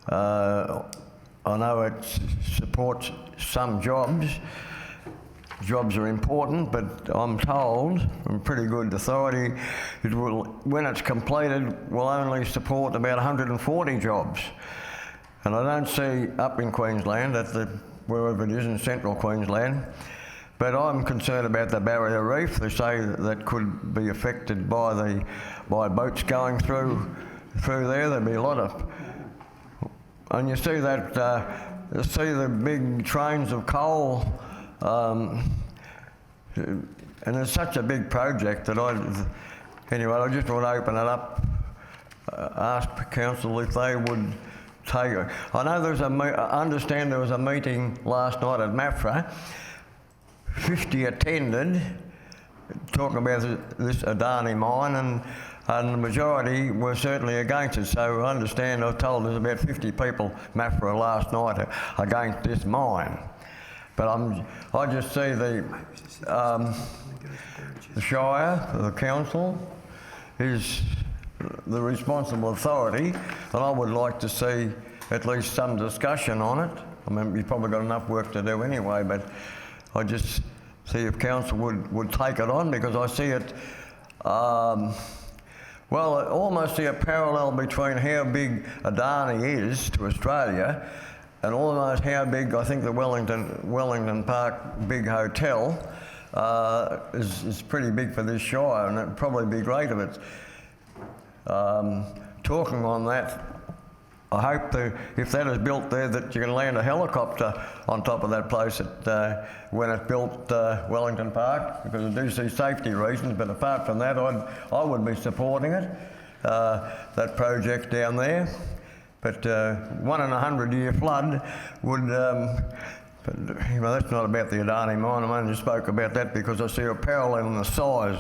S12: I know it supports some jobs. Jobs are important, but I'm told from pretty good authority, it will, when it's completed, will only support about 140 jobs. And I don't see up in Queensland, wherever it is in central Queensland, but I'm concerned about the barrier reef. They say that could be affected by boats going through there. There'll be a lot of, and you see that the big trains of coal, and it's such a big project that I just want to open it up, ask Council if they would take it. I know I understand there was a meeting last night at Maffra. 50 attended, talking about this Adani mine, and the majority were certainly against it. So I understand, I was told there's about 50 people, Maffra last night, against this mine. But I just see the Shire, the Council, is the responsible authority, and I would like to see at least some discussion on it. I mean, you've probably got enough work to do anyway, but I just see if Council would take it on, because I see it, I almost see a parallel between how big Adani is to Australia and almost how big I think the Wellington Park big hotel is pretty big for this Shire, and it'd probably be great if it's talking on that. I hope if that is built there, that you can land a helicopter on top of that place when it's built, Wellington Park, because I do see safety reasons. But apart from that, I would be supporting it, that project down there. But 1 in 100-year flood would, but that's not about the Adani mine. I only spoke about that because I see a parallel in the size.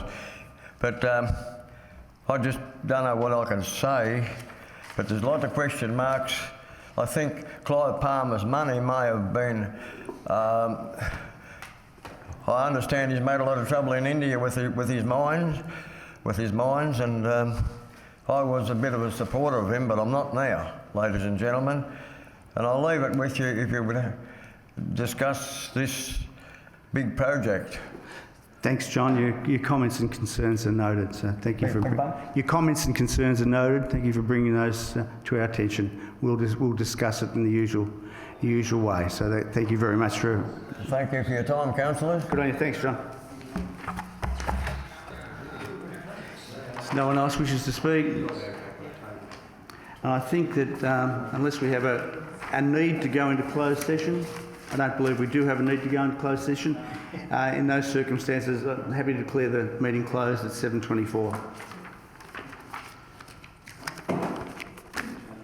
S12: But I just don't know what I can say, but there's lots of question marks. I think Clive Palmer's money may have been, I understand he's made a lot of trouble in India with his mines, and I was a bit of a supporter of him, but I'm not now, ladies and gentlemen. And I'll leave it with you if you would discuss this big project.
S1: Thanks, John. Your comments and concerns are noted. So thank you for your comments and concerns are noted. Thank you for bringing those to our attention. We'll discuss it in the usual way. So thank you very much for.
S12: Thank you for your time, councillors.
S1: Good on you. Thanks, John. So no one else wishes to speak. And I think that unless we have a need to go into closed session, I don't believe we do have a need to go into closed session. In those circumstances, I'm happy to declare the meeting closed at 7:24.